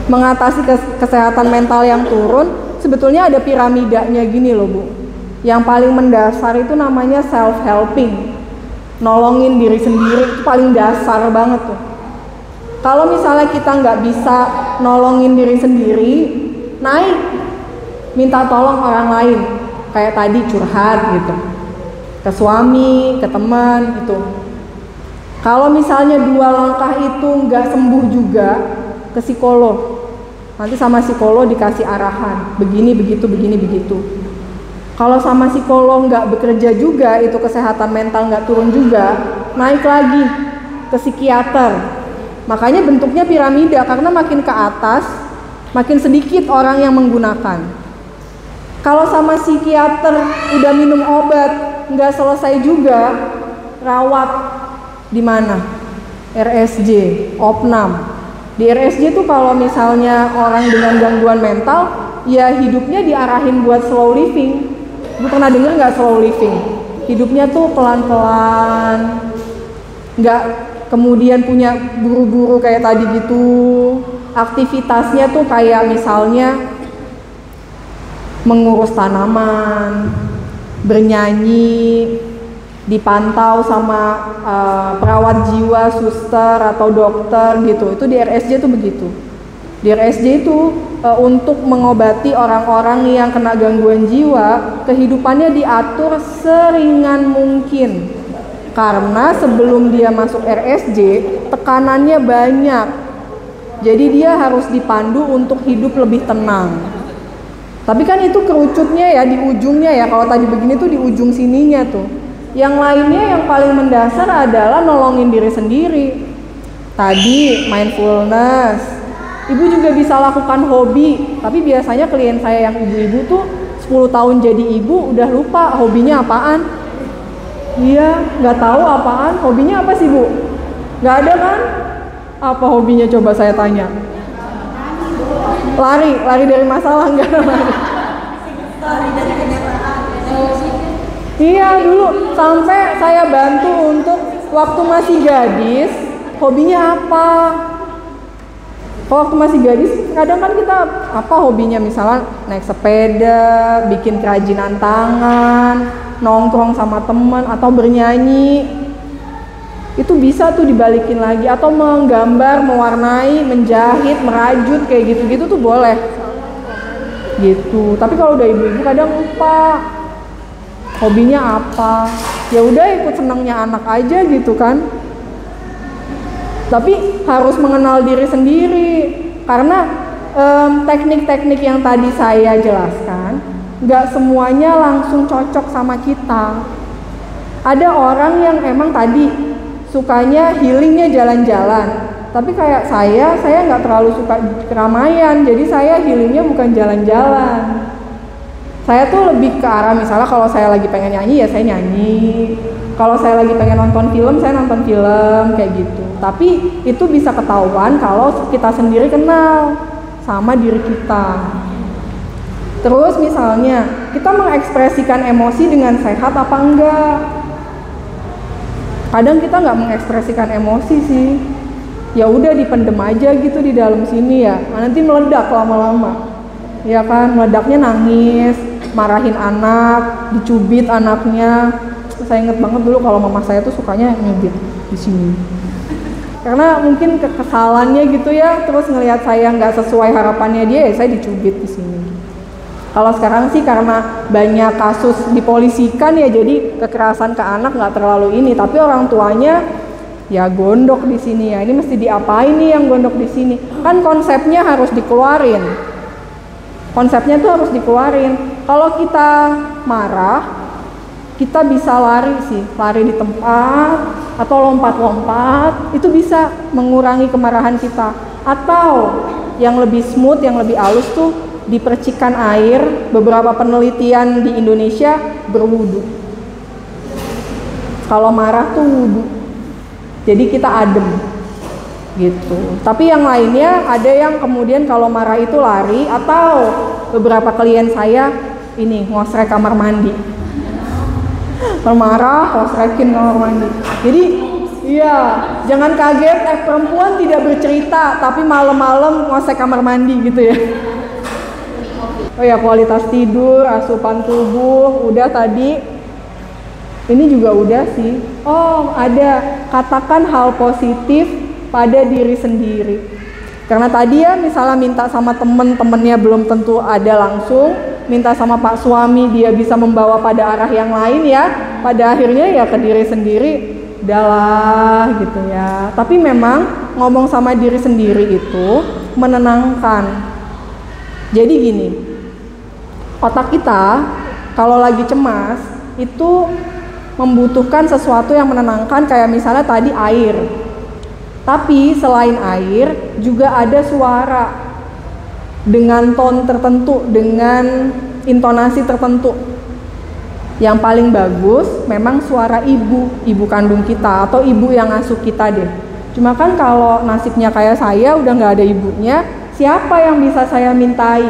mengatasi kesehatan mental yang turun, sebetulnya ada piramidanya gini loh Bu. Yang paling mendasar itu namanya self helping, nolongin diri sendiri, itu paling dasar banget tuh. Kalau misalnya kita nggak bisa nolongin diri sendiri, naik, minta tolong orang lain, kayak tadi curhat gitu, ke suami, ke teman itu. Kalau misalnya 2 langkah itu nggak sembuh juga, ke psikolog. Nanti sama psikolog dikasih arahan, begini, begitu, begini, begitu. Kalau sama psikolog nggak bekerja juga, itu kesehatan mental nggak turun juga, naik lagi ke psikiater. Makanya bentuknya piramida, karena makin ke atas, makin sedikit orang yang menggunakan. Kalau sama psikiater udah minum obat, nggak selesai juga, rawat di mana? RSJ, Opnam. Di RSJ tuh kalau misalnya orang dengan gangguan mental, ya hidupnya diarahin buat slow living. Ibu pernah dengar nggak slow living? Hidupnya tuh pelan-pelan, nggak kemudian punya buru-buru kayak tadi gitu. Aktivitasnya tuh kayak misalnya mengurus tanaman, bernyanyi, dipantau sama perawat jiwa, suster atau dokter gitu. Itu di RSJ tuh begitu. Di RSJ itu untuk mengobati orang-orang yang kena gangguan jiwa, kehidupannya diatur seringan mungkin. Karena sebelum dia masuk RSJ, tekanannya banyak. Jadi dia harus dipandu untuk hidup lebih tenang. Tapi kan itu kerucutnya ya di ujungnya ya. Kalau tadi begini tuh di ujung sininya tuh. Yang lainnya yang paling mendasar adalah nolongin diri sendiri. Tadi mindfulness. Ibu juga bisa lakukan hobi. Tapi biasanya klien saya yang ibu-ibu tuh 10 tahun jadi ibu udah lupa hobinya apaan. Iya, nggak tahu apaan. Hobinya apa sih Bu? Nggak ada kan? Apa hobinya coba saya tanya? Lari dari masalah enggak? Lari dari kenyataan. Iya, dulu sampai saya bantu untuk waktu masih gadis, hobinya apa? Waktu masih gadis, kadang kan kita apa hobinya, misalnya naik sepeda, bikin kerajinan tangan, nongkrong sama teman atau bernyanyi. Itu bisa tuh dibalikin lagi, atau menggambar, mewarnai, menjahit, merajut kayak gitu-gitu tuh boleh. Gitu. Tapi kalau udah ibu-ibu kadang lupa hobinya apa. Ya udah ikut senangnya anak aja gitu kan. Tapi harus mengenal diri sendiri, karena teknik-teknik yang tadi saya jelaskan nggak semuanya langsung cocok sama kita. Ada orang yang emang tadi sukanya healingnya jalan-jalan, tapi kayak saya nggak terlalu suka keramaian, jadi saya healingnya bukan jalan-jalan. Saya tuh lebih ke arah, misalnya kalau saya lagi pengen nyanyi ya saya nyanyi, kalau saya lagi pengen nonton film saya nonton film kayak gitu. Tapi itu bisa ketahuan kalau kita sendiri kenal sama diri kita. Terus misalnya kita mengekspresikan emosi dengan sehat apa enggak? Kadang kita nggak mengekspresikan emosi sih, ya udah dipendem aja gitu di dalam sini ya, nanti meledak lama-lama, ya kan, meledaknya nangis, marahin anak, dicubit anaknya. Saya inget banget dulu kalau mama saya tuh sukanya nyubit di sini, karena mungkin kekesalannya gitu ya, terus ngelihat saya nggak sesuai harapannya dia, ya saya dicubit di sini. Kalau sekarang sih karena banyak kasus dipolisikan ya, jadi kekerasan ke anak nggak terlalu ini, tapi orang tuanya ya gondok di sini ya. Ini mesti diapain nih yang gondok di sini? Kan konsepnya harus dikeluarin. Konsepnya tuh harus dikeluarin. Kalau kita marah, kita bisa lari sih, lari di tempat atau lompat-lompat, itu bisa mengurangi kemarahan kita. Atau yang lebih smooth, yang lebih halus tuh dipercikan air. Beberapa penelitian di Indonesia berwudu. Kalau marah tuh wudu, jadi kita adem gitu. Tapi yang lainnya ada yang kemudian kalau marah itu lari, atau beberapa klien saya ini ngosrek kamar mandi. Marah ngosrekin kamar mandi. Jadi iya, jangan kaget perempuan tidak bercerita tapi malam-malam ngosek kamar mandi gitu ya. Oh ya, kualitas tidur, asupan tubuh, udah tadi. Ini juga udah sih. Oh, ada katakan hal positif pada diri sendiri. Karena tadi ya misalnya minta sama temen-temennya belum tentu ada langsung, minta sama pak suami dia bisa membawa pada arah yang lain ya. Pada akhirnya ya ke diri sendiri, udahlah gitu ya. Tapi memang ngomong sama diri sendiri itu menenangkan. Jadi gini, otak kita kalau lagi cemas itu membutuhkan sesuatu yang menenangkan, kayak misalnya tadi air. Tapi selain air juga ada suara dengan tone tertentu, dengan intonasi tertentu. Yang paling bagus memang suara ibu kandung kita atau ibu yang ngasuh kita deh. Cuma kan kalau nasibnya kayak saya udah nggak ada ibunya, siapa yang bisa saya mintai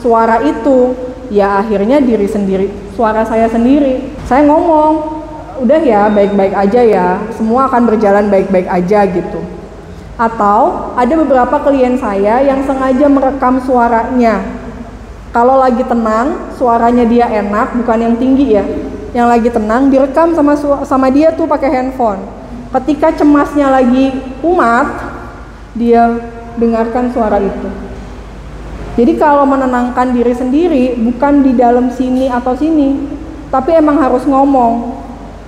suara itu? Ya akhirnya diri sendiri, suara saya sendiri. Saya ngomong, udah ya baik-baik aja ya, semua akan berjalan baik-baik aja gitu. Atau ada beberapa klien saya yang sengaja merekam suaranya. Kalau lagi tenang, suaranya dia enak, bukan yang tinggi ya. yang lagi tenang direkam sama dia tuh pakai handphone. Ketika cemasnya lagi kumat, dia dengarkan suara itu. Jadi kalau menenangkan diri sendiri bukan di dalam sini atau sini, tapi emang harus ngomong.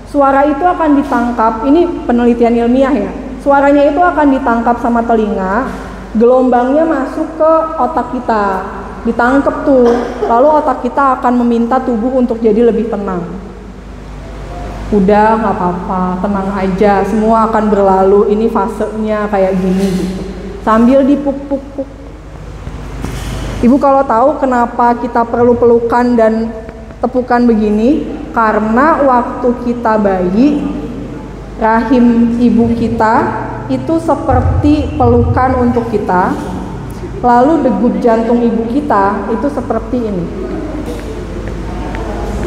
Suara itu akan ditangkap, ini penelitian ilmiah ya. Suaranya itu akan ditangkap sama telinga, gelombangnya masuk ke otak kita, ditangkap tuh. Lalu otak kita akan meminta tubuh untuk jadi lebih tenang. Udah, nggak apa-apa, tenang aja, semua akan berlalu. Ini fasenya kayak gini gitu. Sambil dipuk-puk-puk. Ibu kalau tahu kenapa kita perlu pelukan dan tepukan begini, karena waktu kita bayi, rahim ibu kita itu seperti pelukan untuk kita, lalu degup jantung ibu kita itu seperti ini.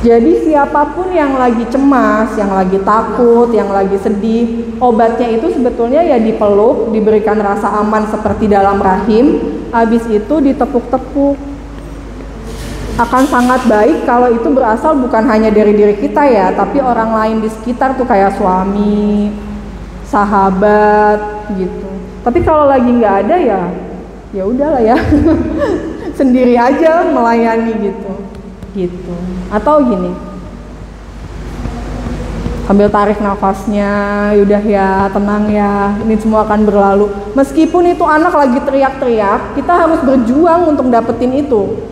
Jadi siapapun yang lagi cemas, yang lagi takut, yang lagi sedih, obatnya itu sebetulnya ya dipeluk, diberikan rasa aman seperti dalam rahim, habis itu ditepuk-tepuk. Akan sangat baik kalau itu berasal bukan hanya dari diri kita ya, tapi orang lain di sekitar tuh kayak suami, sahabat gitu. Tapi kalau lagi nggak ada ya udahlah ya, sendiri aja melayani gitu. Atau gini, sambil tarik nafasnya, udah ya, tenang ya, ini semua akan berlalu. Meskipun itu anak lagi teriak-teriak, kita harus berjuang untuk dapetin itu.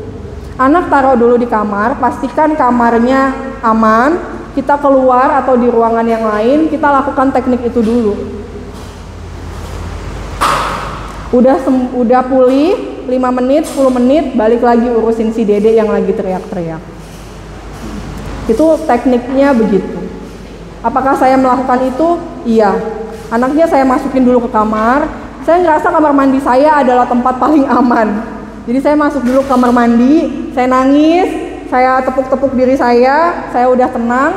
Anak taruh dulu di kamar, pastikan kamarnya aman, kita keluar atau di ruangan yang lain, kita lakukan teknik itu dulu. Udah pulih 5 menit, 10 menit, balik lagi urusin si dede yang lagi teriak-teriak. Itu tekniknya begitu. Apakah saya melakukan itu? Iya. Anaknya saya masukin dulu ke kamar. Saya ngerasa kamar mandi saya adalah tempat paling aman. Jadi saya masuk dulu ke kamar mandi, saya nangis, saya tepuk-tepuk diri saya udah tenang,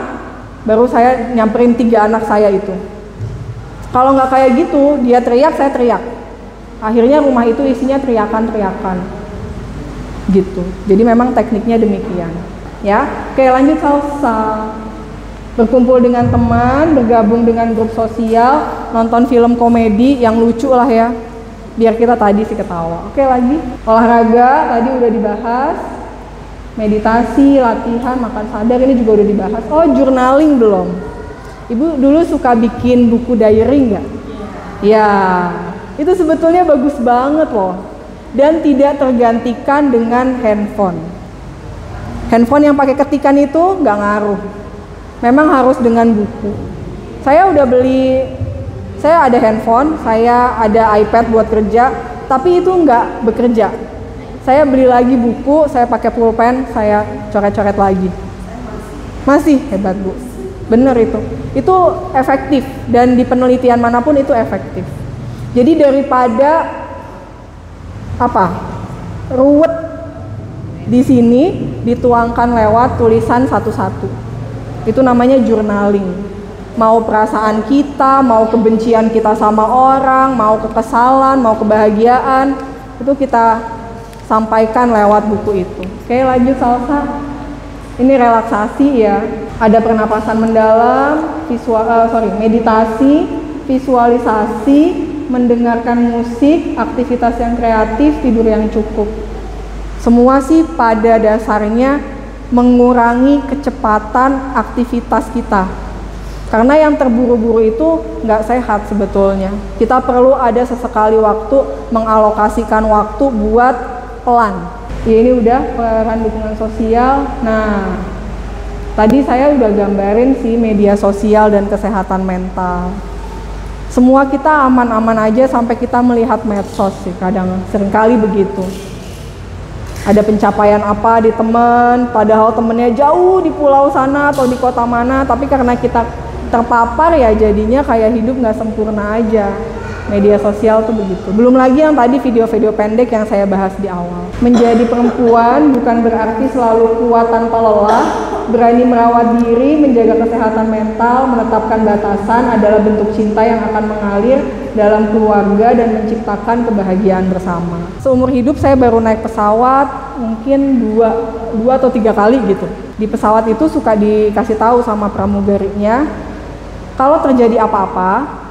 baru saya nyamperin 3 anak saya itu. Kalau nggak kayak gitu, dia teriak, saya teriak. Akhirnya rumah itu isinya teriakan-teriakan gitu. Jadi memang tekniknya demikian ya. Oke, lanjut salsa. Berkumpul dengan teman, bergabung dengan grup sosial, nonton film komedi yang lucu lah ya, biar kita tadi sih ketawa. Oke, lagi olahraga tadi udah dibahas, meditasi, latihan, makan sadar ini juga udah dibahas. Oh, journaling belum? Ibu dulu suka bikin buku diary nggak? Ya, itu sebetulnya bagus banget loh, dan tidak tergantikan dengan handphone. Handphone yang pakai ketikan itu nggak ngaruh, memang harus dengan buku. Saya udah beli, saya ada handphone, saya ada iPad buat kerja, tapi itu nggak bekerja. Saya beli lagi buku, saya pakai pulpen, saya coret-coret lagi. Masih hebat Bu, bener itu efektif, dan di penelitian manapun itu efektif. Jadi daripada ruwet di sini, dituangkan lewat tulisan satu-satu. Itu namanya journaling. Mau perasaan kita, mau kebencian kita sama orang, mau kekesalan, mau kebahagiaan, itu kita sampaikan lewat buku itu. Oke, lanjut salsa. Ini relaksasi ya. Ada pernapasan mendalam, meditasi, visualisasi, mendengarkan musik, aktivitas yang kreatif, tidur yang cukup. Semua sih pada dasarnya mengurangi kecepatan aktivitas kita. Karena yang terburu-buru itu nggak sehat sebetulnya. Kita perlu ada sesekali waktu mengalokasikan waktu buat pelan. Ya, ini udah peran dukungan sosial. Nah, tadi saya udah gambarin sih media sosial dan kesehatan mental. Semua kita aman-aman aja sampai kita melihat medsos sih, seringkali begitu. Ada pencapaian apa di teman, padahal temennya jauh di pulau sana atau di kota mana, tapi karena kita terpapar ya jadinya kayak hidup nggak sempurna aja. Media sosial tuh begitu. Belum lagi yang tadi video-video pendek yang saya bahas di awal. Menjadi perempuan bukan berarti selalu kuat tanpa lelah, berani merawat diri, menjaga kesehatan mental, menetapkan batasan adalah bentuk cinta yang akan mengalir dalam keluarga dan menciptakan kebahagiaan bersama. Seumur hidup saya baru naik pesawat mungkin dua atau 3 kali gitu. Di pesawat itu suka dikasih tahu sama pramugarinya, kalau terjadi apa-apa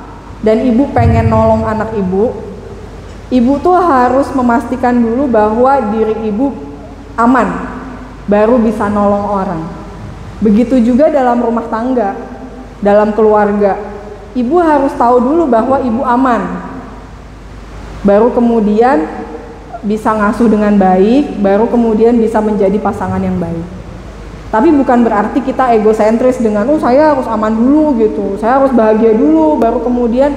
dan ibu pengen nolong anak ibu tuh harus memastikan dulu bahwa diri ibu aman, baru bisa nolong orang. Begitu juga dalam rumah tangga, dalam keluarga. Ibu harus tahu dulu bahwa ibu aman, baru kemudian bisa ngasuh dengan baik, baru kemudian bisa menjadi pasangan yang baik. Tapi bukan berarti kita egosentris dengan saya harus aman dulu gitu, saya harus bahagia dulu, baru kemudian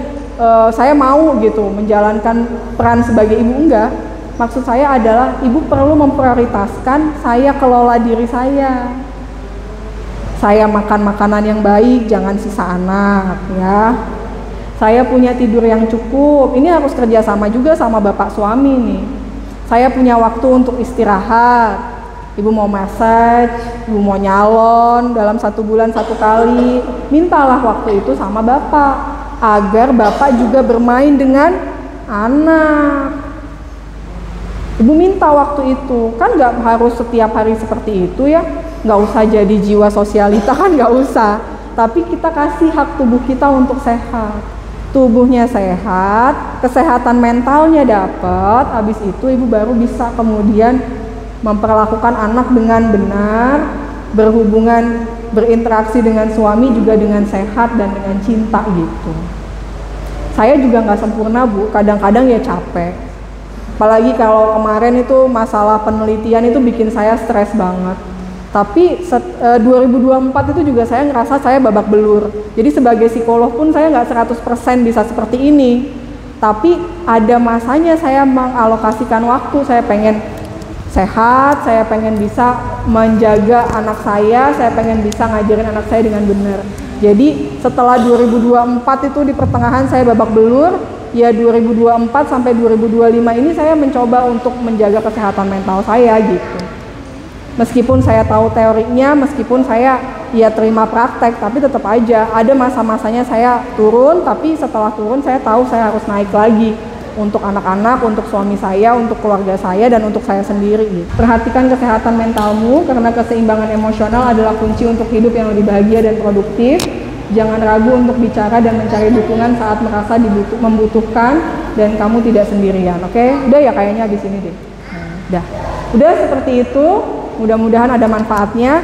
saya mau gitu menjalankan peran sebagai ibu. Enggak. Maksud saya adalah ibu perlu memprioritaskan saya kelola diri saya. Saya makan makanan yang baik, jangan sisa anak ya. Saya punya tidur yang cukup. Ini harus kerjasama juga sama bapak suami nih. Saya punya waktu untuk istirahat. Ibu mau massage, ibu mau nyalon dalam 1 bulan 1 kali, mintalah waktu itu sama bapak, agar bapak juga bermain dengan anak. Ibu minta waktu itu, kan nggak harus setiap hari seperti itu ya, nggak usah jadi jiwa sosialita kan, nggak usah. Tapi kita kasih hak tubuh kita untuk sehat. Tubuhnya sehat, kesehatan mentalnya dapat, habis itu ibu baru bisa kemudian memperlakukan anak dengan benar, berhubungan, berinteraksi dengan suami juga dengan sehat dan dengan cinta gitu. Saya juga nggak sempurna Bu, kadang-kadang ya capek. Apalagi kalau kemarin itu masalah penelitian itu bikin saya stres banget. Tapi 2024 itu juga saya ngerasa saya babak belur. Jadi sebagai psikolog pun saya nggak 100% bisa seperti ini. Tapi ada masanya saya mengalokasikan waktu, saya pengen sehat, saya pengen bisa menjaga anak saya pengen bisa ngajarin anak saya dengan benar. Jadi setelah 2024 itu di pertengahan saya babak belur, ya 2024 sampai 2025 ini saya mencoba untuk menjaga kesehatan mental saya gitu. Meskipun saya tahu teorinya, meskipun saya ya terima praktek, tapi tetap aja ada masa-masanya saya turun, tapi setelah turun saya tahu saya harus naik lagi. Untuk anak-anak, untuk suami saya, untuk keluarga saya, dan untuk saya sendiri gitu. Perhatikan kesehatan mentalmu, karena keseimbangan emosional adalah kunci untuk hidup yang lebih bahagia dan produktif. Jangan ragu untuk bicara dan mencari dukungan saat merasa membutuhkan, dan kamu tidak sendirian. Oke? Udah ya kayaknya di sini deh. Udah seperti itu. Mudah-mudahan ada manfaatnya.